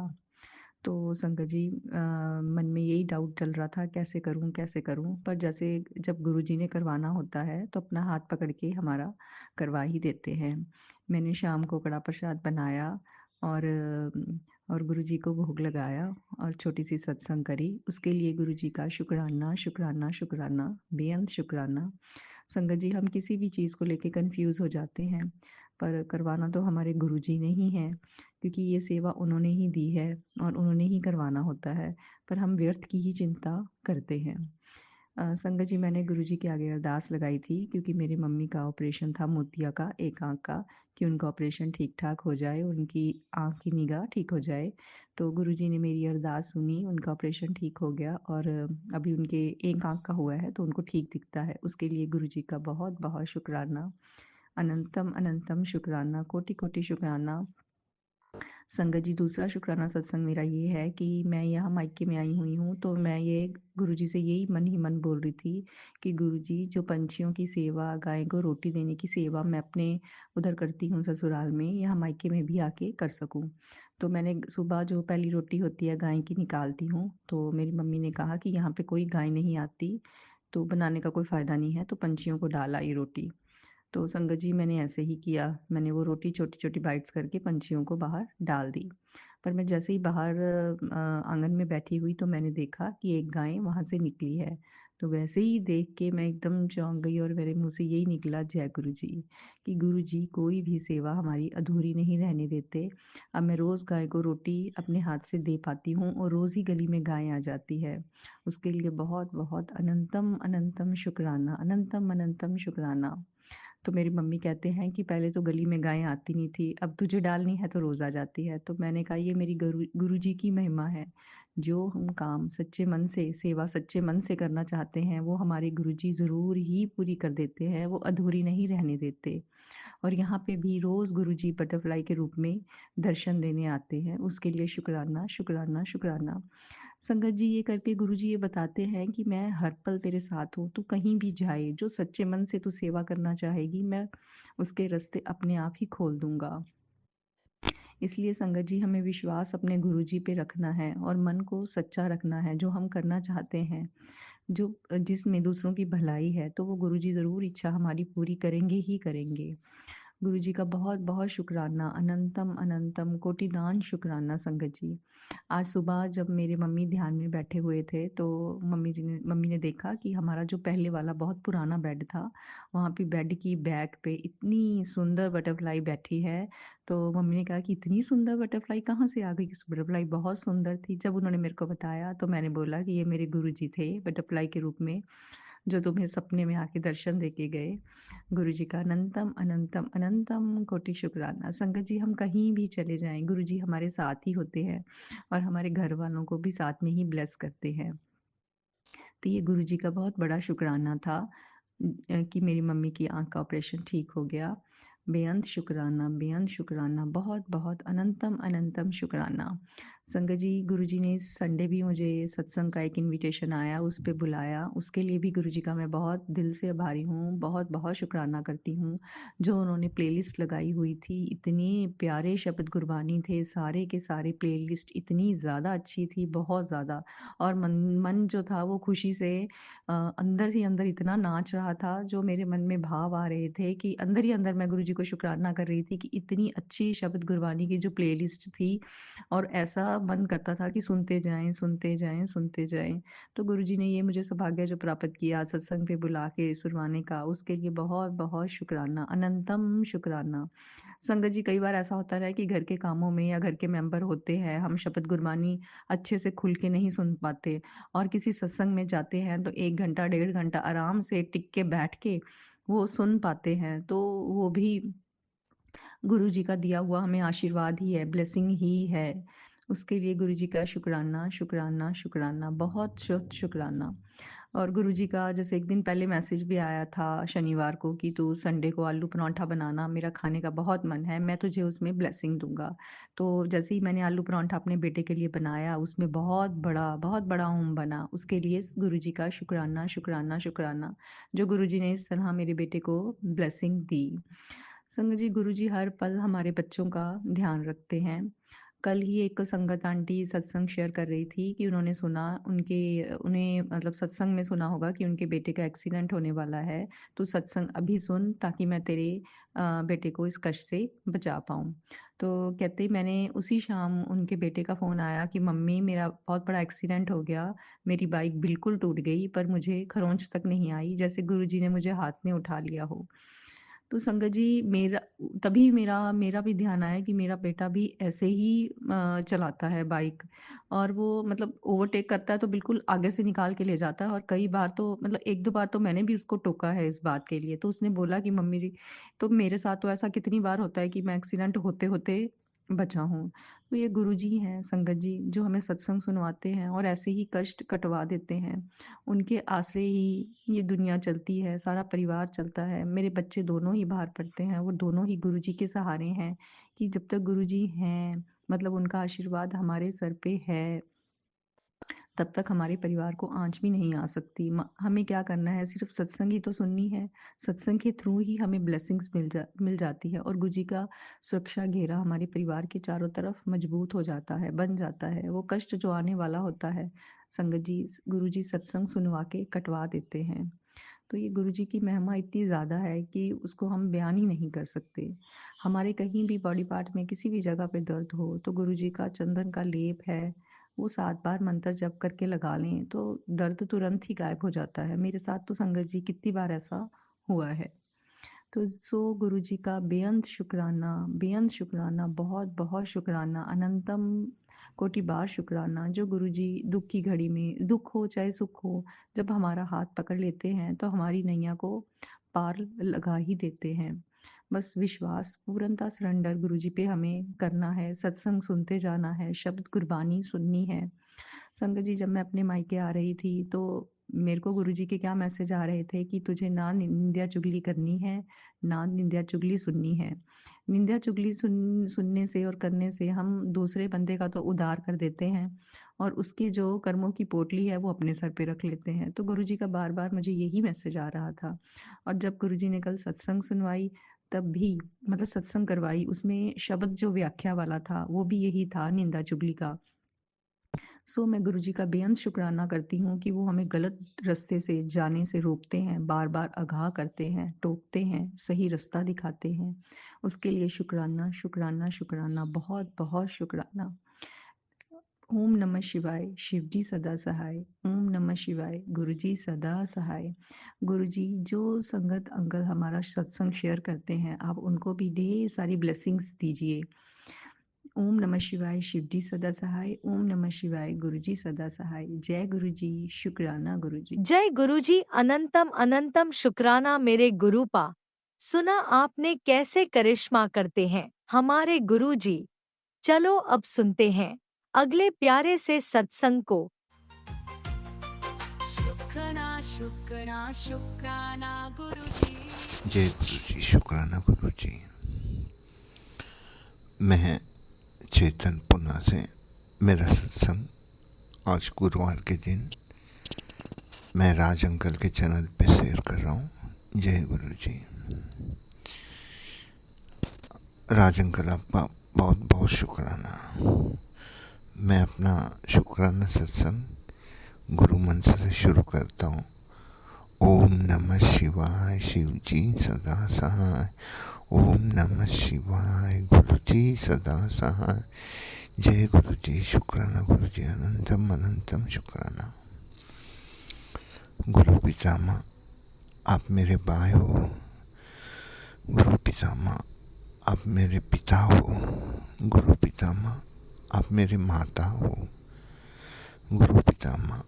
तो संगत जी मन में यही डाउट चल रहा था कैसे करूँ? पर जैसे जब गुरुजी ने करवाना होता है तो अपना हाथ पकड़ के हमारा करवा ही देते हैं। मैंने शाम को कड़ा प्रसाद बनाया और और गुरुजी को भोग लगाया और छोटी-सी सत्संग करी। उसके लिए गुरुजी का शुक्राना, शुक्राना, शुक्राना, बेअंत शुक्राना। संगत जी, हम किसी भी चीज़ को लेके कन्फ्यूज़ हो जाते हैं, पर करवाना तो हमारे गुरुजी ने ही है, क्योंकि ये सेवा उन्होंने ही दी है और उन्होंने ही करवाना होता है, पर हम व्यर्थ की ही चिंता करते हैं। संगत जी, मैंने गुरुजी के आगे अरदास लगाई थी क्योंकि मेरी मम्मी का ऑपरेशन था मोतिया का, एक आँख का, कि उनका ऑपरेशन ठीक-ठाक हो जाए, उनकी आँख की निगाह ठीक हो जाए। तो गुरुजी ने मेरी अरदास सुनी, उनका ऑपरेशन ठीक हो गया और अभी उनके एक आँख का हुआ है तो उनको ठीक दिखता है। उसके लिए गुरुजी का बहुत-बहुत शुक्राना, अनंतम अनंतम शुक्राना, कोटि-कोटि शुक्राना। संगत जी, दूसरा शुक्राना सत्संग मेरा ये है कि मैं यहाँ मायके में आई हुई हूँ, तो मैं ये गुरुजी से यही मन ही मन बोल रही थी कि गुरुजी, जो पंछियों की सेवा, गाय को रोटी देने की सेवा मैं अपने उधर करती हूँ ससुराल में, यहाँ मायके में भी आके कर सकूँ। तो मैंने सुबह जो पहली रोटी होती है गाय की निकालती हूँ, तो मेरी मम्मी ने कहा कि यहाँ पे कोई गाय नहीं आती, तो बनाने का कोई फ़ायदा नहीं है, तो पंछियों को डाल आई रोटी। तो संगत जी, मैंने ऐसे ही किया। मैंने वो रोटी छोटी-छोटी बाइट्स करके पंछियों को बाहर डाल दी। पर मैं जैसे ही बाहर आँगन में बैठी हुई तो मैंने देखा कि एक गाय वहाँ से निकली है। तो वैसे ही देख के मैं एकदम चौंक गई और मेरे मुँह से यही निकला, जय गुरुजी, कि गुरुजी कोई भी सेवा हमारी अधूरी नहीं रहने देते। अब मैं रोज़ गाय को रोटी अपने हाथ से दे पाती हूँ और रोज़ ही गली में गाय आ जाती है। उसके लिए बहुत-बहुत अनंतम अनंतम शुक्राना, अनंतम अनंतम शुक्राना। तो मेरी मम्मी कहते हैं कि पहले तो गली में गायें आती नहीं थी, अब तुझे डालनी है तो रोज़ आ जाती है। तो मैंने कहा ये मेरी गुरुजी की महिमा है। जो हम काम सच्चे मन से, सेवा सच्चे मन से करना चाहते हैं, वो हमारे गुरुजी ज़रूर ही पूरी कर देते हैं, वो अधूरी नहीं रहने देते। और यहाँ पे भी रोज़ गुरुजी बटरफ्लाई के रूप में दर्शन देने आते हैं, उसके लिए शुक्राना, शुक्राना, शुक्राना। संगत जी, ये करके गुरुजी ये बताते हैं कि मैं हर पल तेरे साथ हूँ, तू कहीं भी जाए, जो सच्चे मन से तू सेवा करना चाहेगी, मैं उसके रास्ते अपने आप ही खोल दूँगा। इसलिए संगत जी, हमें विश्वास अपने गुरुजी पे रखना है और मन को सच्चा रखना है, जो हम करना चाहते हैं, जो जिसमें दूसरों की भलाई है, तो वो गुरुजी ज़रूर इच्छा हमारी पूरी करेंगे ही करेंगे। गुरुजी का बहुत-बहुत शुक्राना, अनंतम अनंतम कोटिदान शुक्राना संगत जी। आज सुबह जब मेरे मम्मी ध्यान में बैठे हुए थे, तो मम्मी ने देखा कि हमारा जो पहले वाला बहुत पुराना बेड था, वहाँ पे बेड की बैक पे इतनी सुंदर बटरफ्लाई बैठी है। तो मम्मी ने कहा कि इतनी सुंदर बटरफ्लाई कहाँ से आ गई? बटरफ्लाई बहुत सुंदर थी। जब उन्होंने मेरे को बताया तो मैंने बोला कि ये मेरे गुरुजी थे बटरफ्लाई के रूप में। जो तुम्हें सपने में आके दर्शन देके गए। गुरुजी का अनंतम अनंतम अनंतम कोटि शुक्राना। संगत जी, हम कहीं भी चले जाएं, गुरुजी हमारे साथ ही होते हैं और हमारे घर वालों को भी साथ में ही ब्लेस करते हैं। तो ये गुरुजी का बहुत बड़ा शुक्राना था कि मेरी मम्मी की आँख का ऑपरेशन ठीक हो गया। बेअंत शुक्राना, बहुत बहुत अनंतम अनंतम शुक्राना। संगत जी, गुरुजी ने संडे भी मुझे सत्संग का एक इनविटेशन आया, उस पे बुलाया, उसके लिए भी गुरुजी का मैं बहुत दिल से आभारी हूँ, बहुत बहुत शुक्राना करती हूँ। जो उन्होंने प्लेलिस्ट लगाई हुई थी, इतने प्यारे शब्द गुरबानी थे, सारे के सारे प्लेलिस्ट इतनी ज़्यादा अच्छी थी, बहुत ज़्यादा। और मन जो था वो खुशी से अंदर ही अंदर इतना नाच रहा था, जो मेरे मन में भाव आ रहे थे कि अंदर ही अंदर मैं गुरुजी को शुक्राना कर रही थी कि इतनी अच्छी शब्द गुरबानी की जो प्लेलिस्ट थी, और ऐसा मन करता था कि सुनते जाएं सुनते जाएं सुनते जाएं। तो गुरुजी ने ये मुझे सौभाग्य जो प्राप्त किया सत्संग पे बुला के सुनवाने का, उसके लिए बहुत बहुत शुक्राना, अनंतम शुक्राना। संगत जी, कई बार ऐसा होता है कि घर के कामों में या घर के मेंबर होते हैं, हम शब्द गुरबानी अच्छे से खुल के नहीं सुन पाते, और किसी सत्संग में जाते हैं तो 1 घंटा 1.5 घंटा आराम से टिक के बैठ के वो सुन पाते हैं। तो वो भी गुरु जी का दिया हुआ हमें आशीर्वाद ही है, ब्लेसिंग ही है। उसके लिए गुरु जी का शुक्राना शुक्राना शुक्राना, बहुत शुक्राना। और गुरुजी का जैसे एक दिन पहले मैसेज भी आया था शनिवार को कि तू संडे को आलू परांठा बनाना, मेरा खाने का बहुत मन है, मैं तुझे उसमें ब्लेसिंग दूंगा। तो जैसे ही मैंने आलू परांठा अपने बेटे के लिए बनाया, उसमें बहुत बड़ा ओम बना। उसके लिए गुरुजी का शुक्राना शुक्राना शुक्राना, जो गुरुजी ने इस तरह मेरे बेटे को ब्लेसिंग दी। संगत जी, गुरुजी हर पल हमारे बच्चों का ध्यान रखते हैं। कल ही एक संगत आंटी सत्संग शेयर कर रही थी कि उन्होंने सुना, उन्हें मतलब सत्संग में सुना होगा कि उनके बेटे का एक्सीडेंट होने वाला है, तो सत्संग अभी सुन ताकि मैं तेरे बेटे को इस कष्ट से बचा पाऊँ। तो कहते ही मैंने उसी शाम उनके बेटे का फ़ोन आया कि मम्मी, मेरा बहुत बड़ा एक्सीडेंट हो गया, मेरी बाइक बिल्कुल टूट गई पर मुझे खरोंच तक नहीं आई, जैसे गुरुजी ने मुझे हाथ में उठा लिया हो। तो संगत जी, मेरा भी ध्यान आया कि मेरा बेटा भी ऐसे ही चलाता है बाइक, और वो मतलब ओवरटेक करता है तो बिल्कुल आगे से निकाल के ले जाता है, और कई बार तो मतलब 1-2 बार तो मैंने भी उसको टोका है इस बात के लिए। तो उसने बोला कि मम्मी जी, तो मेरे साथ तो ऐसा कितनी बार होता है कि मैं एक्सीडेंट होते-होते बचा हूँ। तो ये गुरुजी हैं संगत जी, जो हमें सत्संग सुनवाते हैं और ऐसे ही कष्ट कटवा देते हैं। उनके आसरे ही ये दुनिया चलती है, सारा परिवार चलता है। मेरे बच्चे दोनों ही बाहर पढ़ते हैं, वो दोनों ही गुरुजी के सहारे हैं कि जब तक गुरुजी हैं, मतलब उनका आशीर्वाद हमारे सर पे है, तब तक हमारे परिवार को आँच भी नहीं आ सकती। हमें क्या करना है, सिर्फ सत्संग ही तो सुननी है। सत्संग के थ्रू ही हमें ब्लेसिंग्स मिल जाती है, और गुरुजी का सुरक्षा घेरा हमारे परिवार के चारों तरफ मजबूत हो जाता है, बन जाता है। वो कष्ट जो आने वाला होता है, संगत जी, गुरुजी सत्संग सुनवा के कटवा देते हैं। तो ये गुरुजी की महिमा इतनी ज़्यादा है कि उसको हम बयान ही नहीं कर सकते। हमारे कहीं भी बॉडी पार्ट में किसी भी जगह पे दर्द हो, तो गुरुजी का चंदन का लेप है, वो 7 बार मंत्र जप करके लगा लें तो दर्द तुरंत ही गायब हो जाता है। मेरे साथ तो संगत जी कितनी बार ऐसा हुआ है। तो सो गुरुजी का बेअंत शुक्राना, बहुत बहुत शुक्राना, अनंतम कोटि बार शुक्राना। जो गुरुजी दुख की घड़ी में, दुख हो चाहे सुख हो, जब हमारा हाथ पकड़ लेते हैं तो हमारी नैया को पार लगा ही देते हैं। बस विश्वास, पूर्णता, सरेंडर गुरुजी पे हमें करना है, सत्संग सुनते जाना है, शब्द गुरबानी सुननी है। संगत जी, जब मैं अपने मायके आ रही थी तो मेरे को गुरुजी के क्या मैसेज आ रहे थे कि तुझे ना निंदा चुगली करनी है, ना निंदा चुगली सुननी है। निंदा चुगली सुनने से और करने से हम दूसरे बंदे का तो उद्धार कर देते हैं, और उसके जो कर्मों की पोटली है वो अपने सर पे रख लेते हैं। तो गुरुजी का बार बार मुझे यही मैसेज आ रहा था। और जब गुरुजी ने कल सत्संग सुनवाई, तब भी मतलब सत्संग करवाई, उसमें शब्द जो व्याख्या वाला था वो भी यही था, निंदा चुगली का। सो मैं गुरुजी का बेअंत शुक्राना करती हूँ कि वो हमें गलत रास्ते से जाने से रोकते हैं, बार बार आगाह करते हैं, टोकते हैं, सही रास्ता दिखाते हैं। उसके लिए शुक्राना शुक्राना शुक्राना, बहुत बहुत शुक्राना। ओम नमः शिवाय, शिवजी सदा सहाय। ओम नमः शिवाय, गुरुजी सदा सहाय। गुरुजी जो संगत अंकल हमारा सत्संग शेयर करते हैं, आप उनको भी ढेर सारी ब्लेसिंग्स दीजिए। ओम नमः शिवाय शिवजी सदा सहाय। ओम नमः शिवाय गुरुजी सदा सहाय। जय गुरुजी, शुक्राना गुरुजी। जय गुरुजी अनंतम अनंतम शुक्राना मेरे गुरुपा। सुना आपने कैसे करिश्मा करते हैं हमारे गुरुजी। चलो अब सुनते हैं अगले प्यारे से सत्संग को। शुक्राना शुक्राना शुक्राना गुरुजी। जय गुरुजी, शुक्राना गुरुजी। मैं चेतन पुना से, मेरा सत्संग आज गुरुवार के दिन मैं राज अंकल के चैनल पे शेयर कर रहा हूँ। जय गुरुजी। राज अंकल आपका बहुत बहुत शुक्राना। मैं अपना शुक्राना सत्संग गुरु मंत्र से शुरू करता हूँ। ओम नमः शिवाय शिवजी सदा सहाय। ओम नमः शिवाय गुरुजी सदा सहाय। जय गुरुजी, शुक्राना गुरुजी, अनंतम अनंतम शुक्राना। गुरु पितामह आप मेरे भाई हो। गुरु पितामह आप मेरे पिता हो। गुरु पितामह आप मेरे माता हो। गुरु पितामह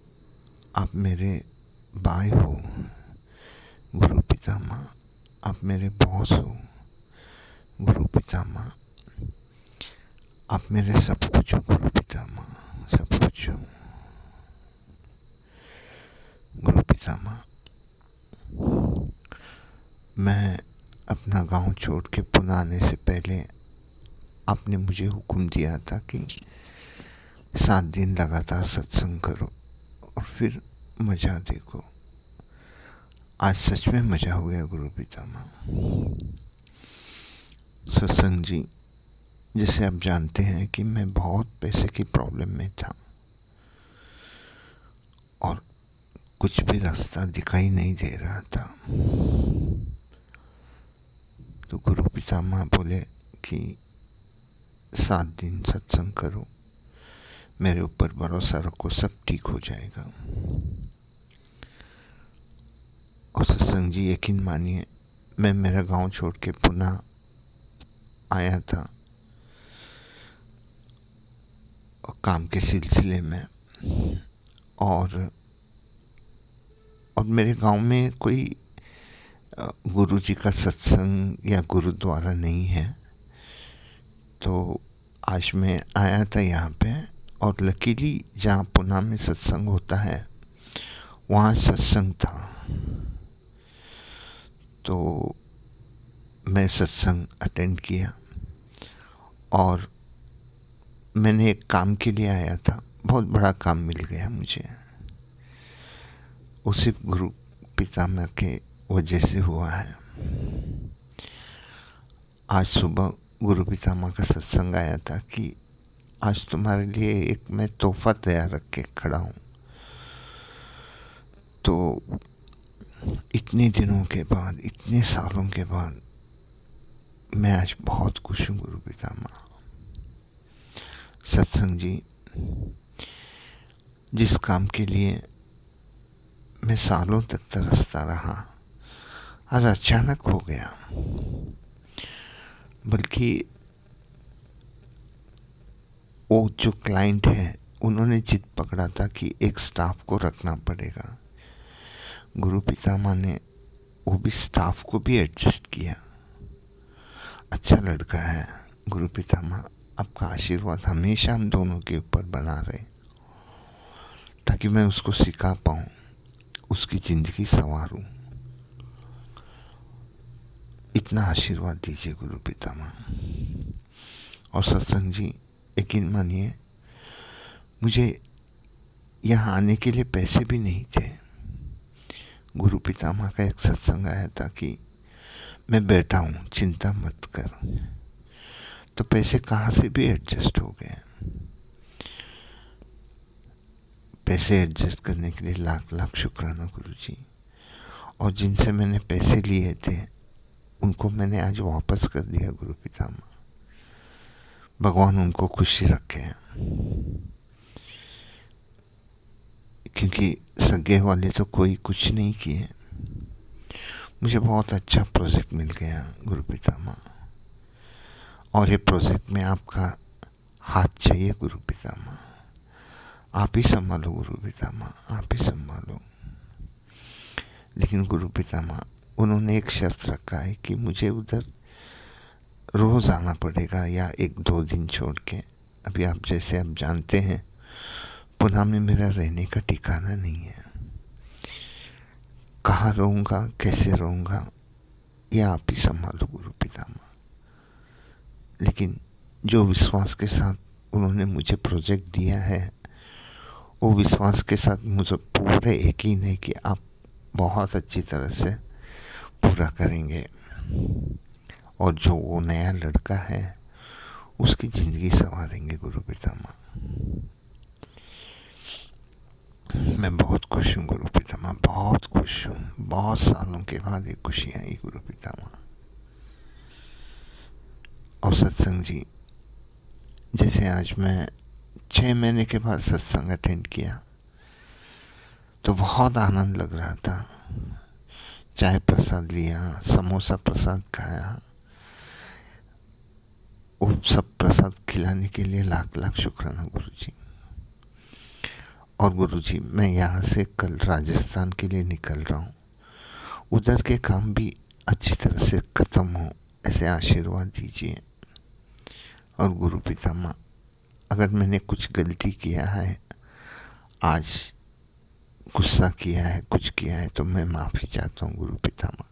आप मेरे भाई हो। गुरु पितामह आप मेरे बॉस हो। गुरु पितामह आप मेरे सब कुछ हो। गुरु पितामह सब कुछ हो। गुरु पितामह मैं अपना गांव छोड़ के पुणे आने से पहले आपने मुझे हुक्म दिया था कि 7 दिन लगातार सत्संग करो और फिर मज़ा देखो। आज सच में मज़ा हो गया गुरु पितामह। सत्संग जी, जैसे आप जानते हैं कि मैं बहुत पैसे की प्रॉब्लम में था और कुछ भी रास्ता दिखाई नहीं दे रहा था। तो गुरु पितामह बोले कि 7 दिन सत्संग करो, मेरे ऊपर भरोसा रखो, सब ठीक हो जाएगा। और सत्संग जी, यकीन मानिए, मैं मेरा गांव छोड़ के पुणे आया था काम के सिलसिले में, और मेरे गांव में कोई गुरु जी का सत्संग या गुरुद्वारा नहीं है। तो आज मैं आया था यहाँ पे, और लकीली जहाँ पुणे में सत्संग होता है वहाँ सत्संग था। तो मैं सत्संग अटेंड किया और मैंने एक काम के लिए आया था, बहुत बड़ा काम मिल गया मुझे। वो सिर्फ गुरु पितामह के वजह से हुआ है। आज सुबह गुरु पितामह का सत्संग आया था कि आज तुम्हारे लिए एक मैं तोहफा तैयार रख के खड़ा हूँ। तो इतने दिनों के बाद, इतने सालों के बाद मैं आज बहुत खुश हूँ गुरु पितामह। सत्संग जी, जिस काम के लिए मैं सालों तक तरसता रहा, आज अचानक हो गया। बल्कि वो जो क्लाइंट है उन्होंने जिद पकड़ा था कि एक स्टाफ को रखना पड़ेगा। गुरु पितामह ने वो भी स्टाफ को भी एडजस्ट किया। अच्छा लड़का है गुरु पितामह, आपका आशीर्वाद हमेशा हम दोनों के ऊपर बना रहे, ताकि मैं उसको सिखा पाऊँ, उसकी ज़िंदगी संवारूँ। इतना आशीर्वाद दीजिए गुरु पितामह। और सत्संग जी, यकीन मानिए, मुझे यहाँ आने के लिए पैसे भी नहीं थे। गुरु पितामह का एक सत्संग आया था कि मैं बैठा हूँ, चिंता मत कर। तो पैसे कहाँ से भी एडजस्ट हो गए। पैसे एडजस्ट करने के लिए लाख लाख शुक्राना गुरु जी। और जिनसे मैंने पैसे लिए थे उनको मैंने आज वापस कर दिया गुरु पितामह। भगवान उनको खुशी रखे, क्योंकि सगे वाले तो कोई कुछ नहीं किए। मुझे बहुत अच्छा प्रोजेक्ट मिल गया गुरु पितामह, और ये प्रोजेक्ट में आपका हाथ चाहिए गुरु पितामह, आप ही संभालो गुरु पितामह, आप ही संभालो। लेकिन गुरु पितामह उन्होंने एक शर्त रखा है कि मुझे उधर रोज़ आना पड़ेगा या 1-2 दिन छोड़ के। अभी आप जैसे आप जानते हैं पुणे में मेरा रहने का ठिकाना नहीं है, कहाँ रहूँगा कैसे रहूँगा ये आप ही संभालो गुरु पितामह। लेकिन जो विश्वास के साथ उन्होंने मुझे प्रोजेक्ट दिया है, वो विश्वास के साथ मुझे पूरे यकीन है कि आप बहुत अच्छी तरह से पूरा करेंगे और जो वो नया लड़का है उसकी ज़िंदगी संवारेंगे गुरु पितामह। मैं बहुत खुश हूँ गुरु पितामह, बहुत खुश हूँ। बहुत सालों के बाद ये खुशी आई गुरु पितामह। और सत्संग जी, जैसे आज मैं 6 महीने के बाद सत्संग अटेंड किया तो बहुत आनंद लग रहा था। चाय प्रसाद लिया, समोसा प्रसाद खाया, वो सब प्रसाद खिलाने के लिए लाख लाख शुक्राना गुरु जी। और गुरु जी मैं यहाँ से कल राजस्थान के लिए निकल रहा हूँ, उधर के काम भी अच्छी तरह से ख़त्म हो ऐसे आशीर्वाद दीजिए। और गुरु पितामह अगर मैंने कुछ गलती किया है, आज गुस्सा किया है, कुछ किया है, तो मैं माफ़ी चाहता हूँ गुरु पितामह,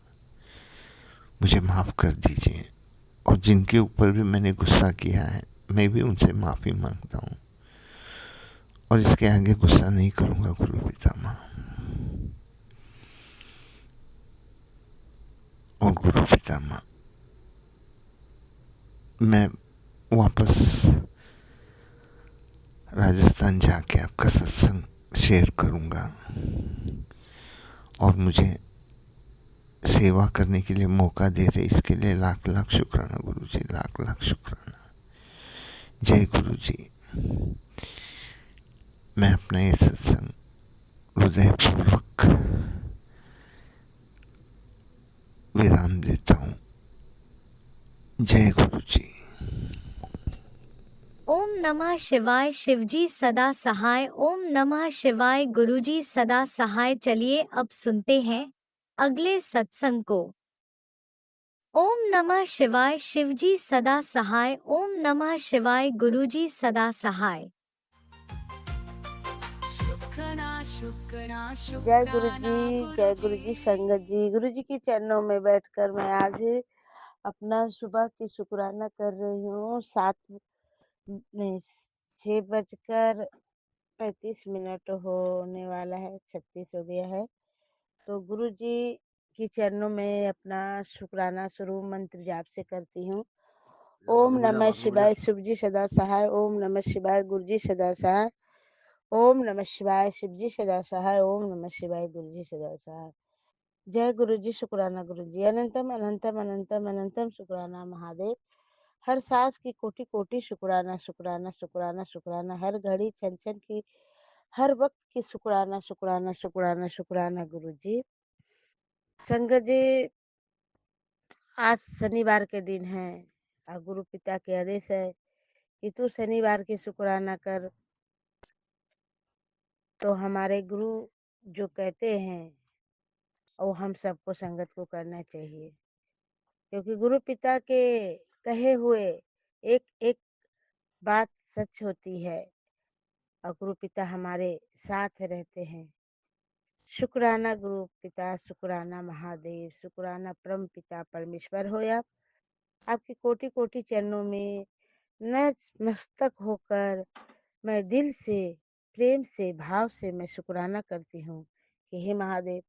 मुझे माफ़ कर दीजिए। और जिनके ऊपर भी मैंने गुस्सा किया है मैं भी उनसे माफ़ी मांगता हूँ और इसके आगे गुस्सा नहीं करूँगा गुरु पितामह। और गुरु पितामह मैं वापस राजस्थान जाके आपका सत्संग शेयर करूँगा और मुझे सेवा करने के लिए मौका दे रहे इसके लिए लाख लाख शुक्राना गुरु जी, लाख लाख शुक्राना। जय गुरु जी। मैं अपना ये सत्संग हृदयपूर्वक विराम देता हूँ। जय गुरु जी। ओम नमः शिवाय। शिवजी सदा सहाय। ओम नमः शिवाय। गुरुजी सदा सहाय। चलिए अब सुनते हैं अगले सत्संग को। ओम नमः शिवाय। शिवजी सदा सहाय। ओम नमः शिवाय। गुरुजी सदा सहाय। शुक्राना शुक्राना जय गुरु शुक्राना जी, जय गुरु जी। संगत जी, गुरु जी के चरणों में बैठकर मैं आज अपना सुबह की शुक्राना कर रही हूँ। 6:35 होने वाला है, 36 हो गया है। तो गुरु जी के चरणों में अपना शुक्राना स्वरूप मंत्र जाप से करती हूँ। ओम नमः शिवाय। शिव जी सदा सहाय। ओम नमः शिवाय। गुरु जी सदा सहाय। ओम नमः शिवाय। शिव जी सदा सहाय। ओम नमः शिवाय। गुरु जी सदा सहाय। जय गुरु जी। शुक्राना गुरु जी। अनंतम अनंतम अनंतम अनंतम शुक्राना महादेव। हर सांस की कोटि कोटि शुक्राना शुक्राना शुक्राना शुक्राना। हर घड़ी क्षण क्षण की हर वक्त की शुक्राना शुक्राना शुक्राना शुक्राना गुरु जी। संगत जी, आज शनिवार के दिन है और गुरु पिता के आदेश है कि तू शनिवार की शुक्राना कर। तो हमारे गुरु जो कहते हैं वो हम सबको संगत को करना चाहिए, क्योंकि गुरु पिता के कहे हुए एक एक बात सच होती है और गुरु पिता हमारे साथ रहते हैं। शुक्राना गुरु पिता, शुक्राना महादेव, शुक्राना परम पिता परमेश्वर होया। आपकी कोटि कोटि चरणों में नतमस्तक होकर मैं दिल से, प्रेम से, भाव से मैं शुक्राना करती हूँ कि हे महादेव,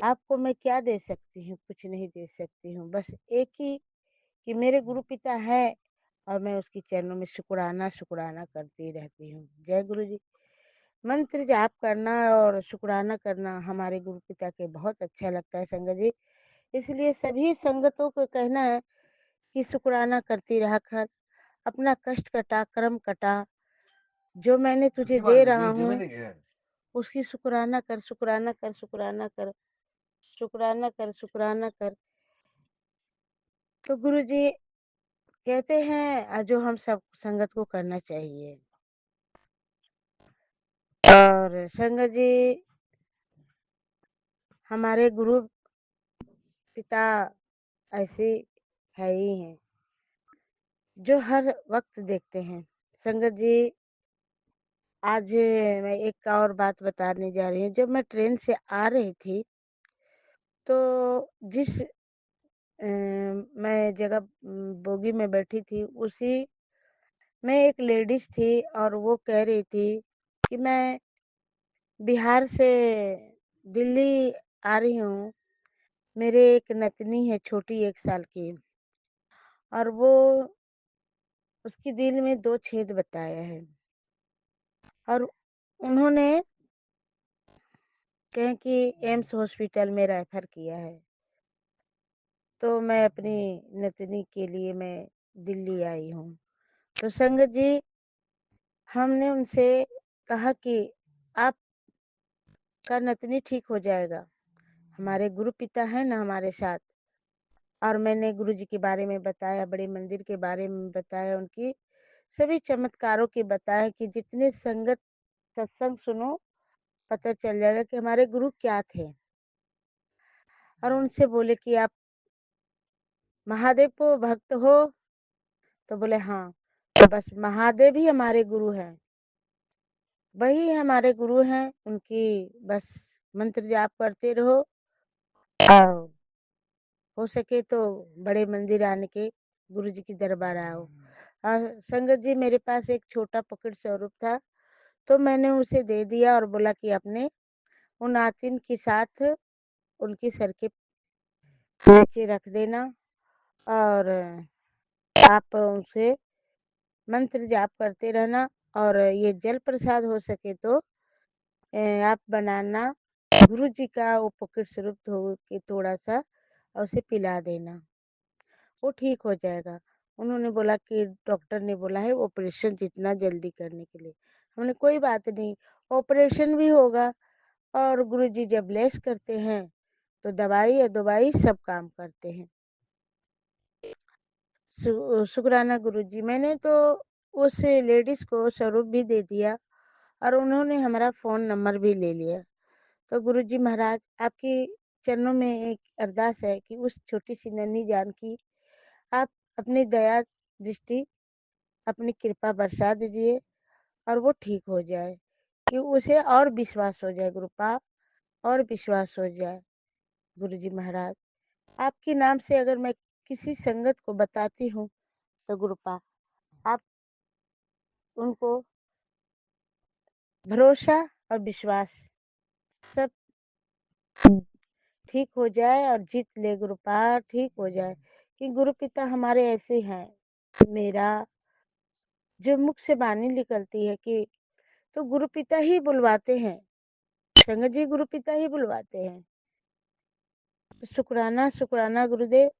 आपको मैं क्या दे सकती हूँ? कुछ नहीं दे सकती हूँ, बस एक ही कि मेरे गुरु पिता है और मैं उसके चरणों में शुक्राना शुक्राना करती रहती हूँ। जय गुरु जी। मंत्र जाप करना और शुक्राना करना हमारे गुरु पिता के बहुत अच्छा लगता है संगत जी। इसलिए सभी संगतों को कहना है कि शुक्राना करती रहा कर, अपना कष्ट कटा, कर्म कटा, जो मैंने तुझे दे रहा हूँ उसकी शुक्राना कर, शुक्राना कर, शुक्राना कर, शुक्राना कर, शुक्राना कर। तो गुरु जी कहते हैं जो हम सब संगत को करना चाहिए। और संगत जी हमारे गुरु पिता ऐसे है ही हैं जो हर वक्त देखते हैं। संगत जी आज मैं एक और बात बताने जा रही हूँ। जब मैं ट्रेन से आ रही थी तो जिस मैं जगह बोगी में बैठी थी उसी में एक लेडीज थी और वो कह रही थी कि मैं बिहार से दिल्ली आ रही हूँ। मेरे एक नतनी है छोटी 1 साल की और वो उसके दिल में 2 छेद बताया है और उन्होंने कहें कि एम्स हॉस्पिटल में रेफर किया है। तो मैं अपनी नतनी के लिए मैं दिल्ली आई हूँ। तो संगत जी हमने उनसे कहा कि आपका नतनी ठीक हो जाएगा। हमारे गुरु पिता हैं ना हमारे साथ। और मैंने गुरु जी के बारे में बताया, बड़े मंदिर के बारे में बताया, उनकी सभी चमत्कारों की बताया कि जितने संगत सत्संग सुनो पता चल जाएगा कि हमारे गुरु क्या थे। और उनसे बोले कि आप महादेव को भक्त हो? तो बोले हाँ। तो बस महादेव ही हमारे गुरु हैं, वही हमारे गुरु हैं। उनकी बस मंत्र जाप करते रहो और हो सके तो बड़े मंदिर आने के गुरु जी की दरबार आओ। संगत जी मेरे पास एक छोटा पॉकेट स्वरूप था तो मैंने उसे दे दिया और बोला कि अपने उन आतिन के साथ उनकी सर के नीचे रख देना और आप उनसे मंत्र जाप करते रहना। और ये जल प्रसाद हो सके तो आप बनाना, गुरु जी का वो पॉकेट स्वरूप धो के थोड़ा सा और उसे पिला देना, वो ठीक हो जाएगा। उन्होंने बोला कि डॉक्टर ने बोला है ऑपरेशन जितना जल्दी करने के लिए। हमने कोई बात नहीं, ऑपरेशन भी होगा और गुरु जी जब ब्लेस करते हैं तो दवाई या दवाई सब काम करते हैं। शुक्राना गुरु जी। मैंने तो उस लेडीज को स्वरूप भी दे दिया और उन्होंने हमारा फोन नंबर भी ले लिया। तो गुरु जी महाराज आपके चरणों में एक अरदास है कि उस छोटी सी नन्ही जान की आप अपनी दया दृष्टि अपनी कृपा बरसा दीजिए और वो ठीक हो जाए, कि उसे और विश्वास हो जाए गुरुपा, और विश्वास हो जाए। गुरु जी महाराज आपके नाम से अगर मैं किसी संगत को बताती हूँ तो गुरुपा आप उनको भरोसा और विश्वास सब ठीक हो जाए और जीत ले गुरुपा, ठीक हो जाए। कि गुरु पिता हमारे ऐसे हैं, मेरा जो मुख से वाणी निकलती है कि तो गुरु पिता ही बुलवाते हैं, संगत जी गुरु पिता ही बुलवाते हैं। तो शुक्राना शुक्राना गुरुदेव।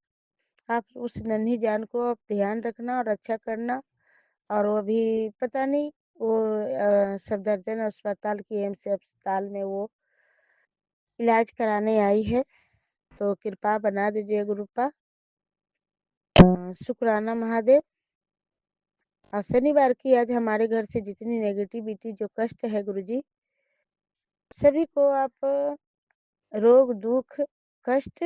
आप उस नन्ही जान को आप ध्यान रखना और अच्छा करना। और वो भी पता नहीं वो सफदरजंग अस्पताल की एम्स अस्पताल में वो इलाज कराने आई है, तो कृपा बना दीजिए गुरुपा। शुक्राना महादेव। और शनिवार की आज हमारे घर से जितनी नेगेटिविटी जो कष्ट है गुरुजी, सभी को आप रोग दुख कष्ट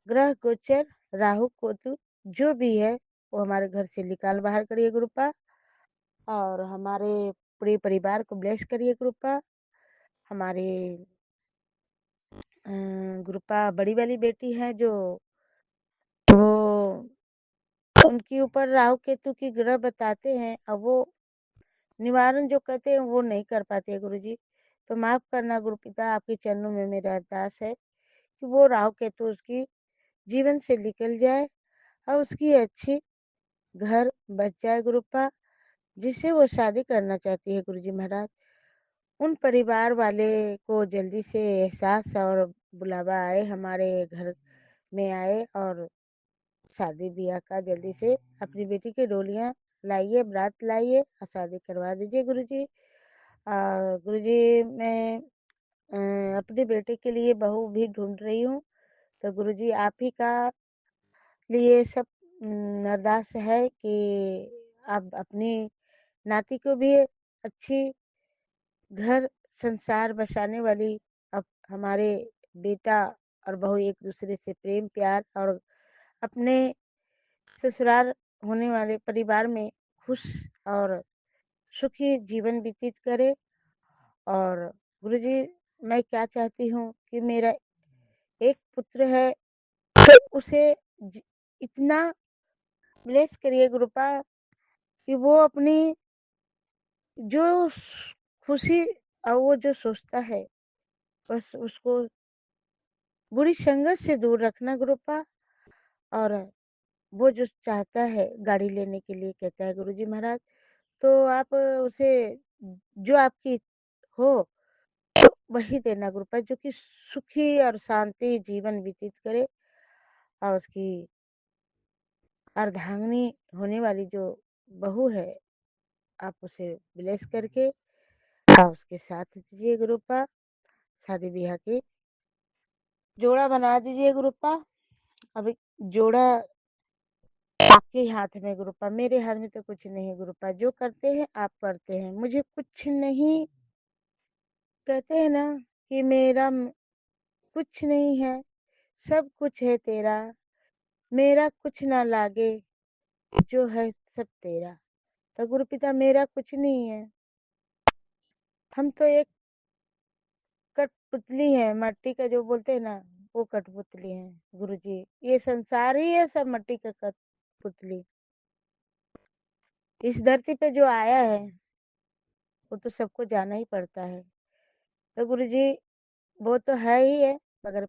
ग्रह गोचर राहु केतु जो भी है वो हमारे घर से निकाल बाहर करिए गुरुपा। और हमारे पूरे परिवार को ब्लेस करिए गुरुपा। हमारे गुरुपा बड़ी वाली बेटी है जो वो उनके ऊपर राहु केतु की ग्रह बताते हैं, अब वो निवारण जो कहते हैं वो नहीं कर पाते हैं गुरुजी। तो माफ करना गुरु पिता, आपके चरणों में मेरा अरदास है कि वो राहु केतु उसकी जीवन से निकल जाए और उसकी अच्छी घर बच जाए गुरुपा, जिससे वो शादी करना चाहती है गुरुजी महाराज। उन परिवार वाले को जल्दी से एहसास और बुलावा आए, हमारे घर में आए और शादी ब्याह का जल्दी से अपनी बेटी की डोलियां लाइए, बारात लाइए और शादी करवा दीजिए गुरुजी। और गुरुजी मैं अपने बेटे के लिए बहू भी ढूंढ रही हूँ, तो गुरुजी आप ही का लिए सब अरदास है कि आप अपनी नाती को भी अच्छी घर संसार बसाने वाली, अब हमारे बेटा और बहू एक दूसरे से प्रेम प्यार और अपने ससुराल होने वाले परिवार में खुश और सुखी जीवन व्यतीत करे। और गुरुजी, मैं क्या चाहती हूँ कि मेरा एक पुत्र है, उसे इतना ब्लेस करिए गुरुपा कि वो अपनी जो खुशी और वो जो सोचता है बस उसको बुरी संगत से दूर रखना गुरुपा। और वो जो चाहता है गाड़ी लेने के लिए कहता है गुरुजी महाराज, तो आप उसे जो आपकी हो वही देना गुरुपा, जो कि सुखी और शांति जीवन व्यतीत करे और उसकी अर्धांगिनी होने वाली जो बहू है आप उसे ब्लेस करके आप उसके साथ दीजिए गुरुपा, शादी ब्याह की जोड़ा बना दीजिए गुरुपा। अभी जोड़ा आपके हाथ में गुरुपा, मेरे हाथ में तो कुछ नहीं गुरुपा, जो करते हैं आप करते हैं, मुझे कुछ नहीं। कहते हैं ना कि मेरा कुछ नहीं है, सब कुछ है तेरा, मेरा कुछ ना लागे, जो है सब तेरा। तो गुरु पिता मेरा कुछ नहीं है, हम तो एक कठपुतली है, मट्टी का जो बोलते हैं ना वो कठपुतली है गुरुजी। ये संसार ही है सब मट्टी का कठपुतली। इस धरती पे जो आया है वो तो सबको जाना ही पड़ता है। तो गुरुजी वो तो है ही है, मगर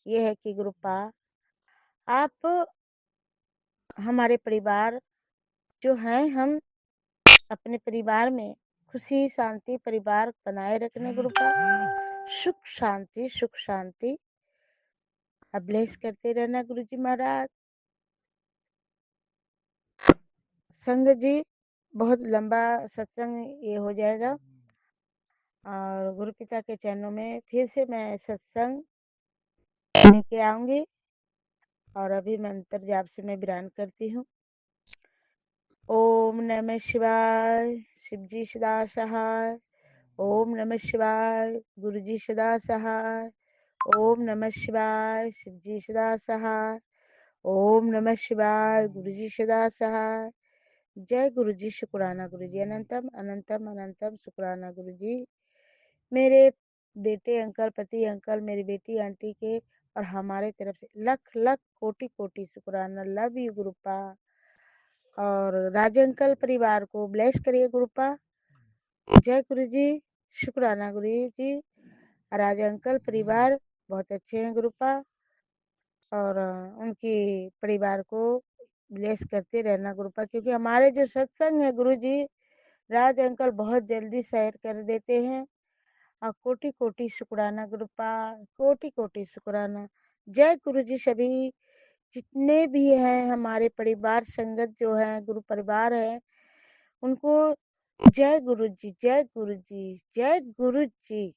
ये है कि गुरुपा आप हमारे परिवार जो हैं, हम अपने परिवार में खुशी शांति परिवार बनाए रखने गुरुपा, सुख शांति ब्लेस करते रहना गुरुजी महाराज। संग जी बहुत लंबा सत्संग ये हो जाएगा और गुरु पिता के चरणों में फिर से मैं सत्संग लेके आऊंगी। और अभी मंत्र जाप से मैं विराम करती हूँ। ओम नमः शिवाय, शिवजी सदा सहाय। ओम नमः शिवाय, गुरुजी सदा सहाय। ओम नमः शिवाय, शिवजी सदा सहाय। ओम नमः शिवाय, गुरुजी सदा सहाय। जय गुरुजी, शुक्राना गुरुजी, अनंतम अनंतम अनंतम शुक्राना गुरुजी। मेरे बेटे अंकल, पति अंकल, मेरी बेटी आंटी के और हमारे तरफ से लख लख कोटि कोटि शुक्राना। Love you गुरुपा। और राज अंकल परिवार को ब्लेस करिए गुरुपा। जय गुरुजी, शुक्राना गुरुजी। राज अंकल परिवार बहुत अच्छे हैं गुरुपा और उनकी परिवार को ब्लेस करते रहना गुरुपा, क्योंकि हमारे जो सत्संग है गुरुजी राज अंकल बहुत जल्दी शेयर कर देते हैं। और कोटि कोटि शुक्राना गुरुपा, कोटि कोटि शुक्राना। जय गुरुजी। सभी जितने भी हैं हमारे परिवार संगत जो है गुरु परिवार है उनको जय गुरुजी, जय गुरुजी, जय गुरुजी।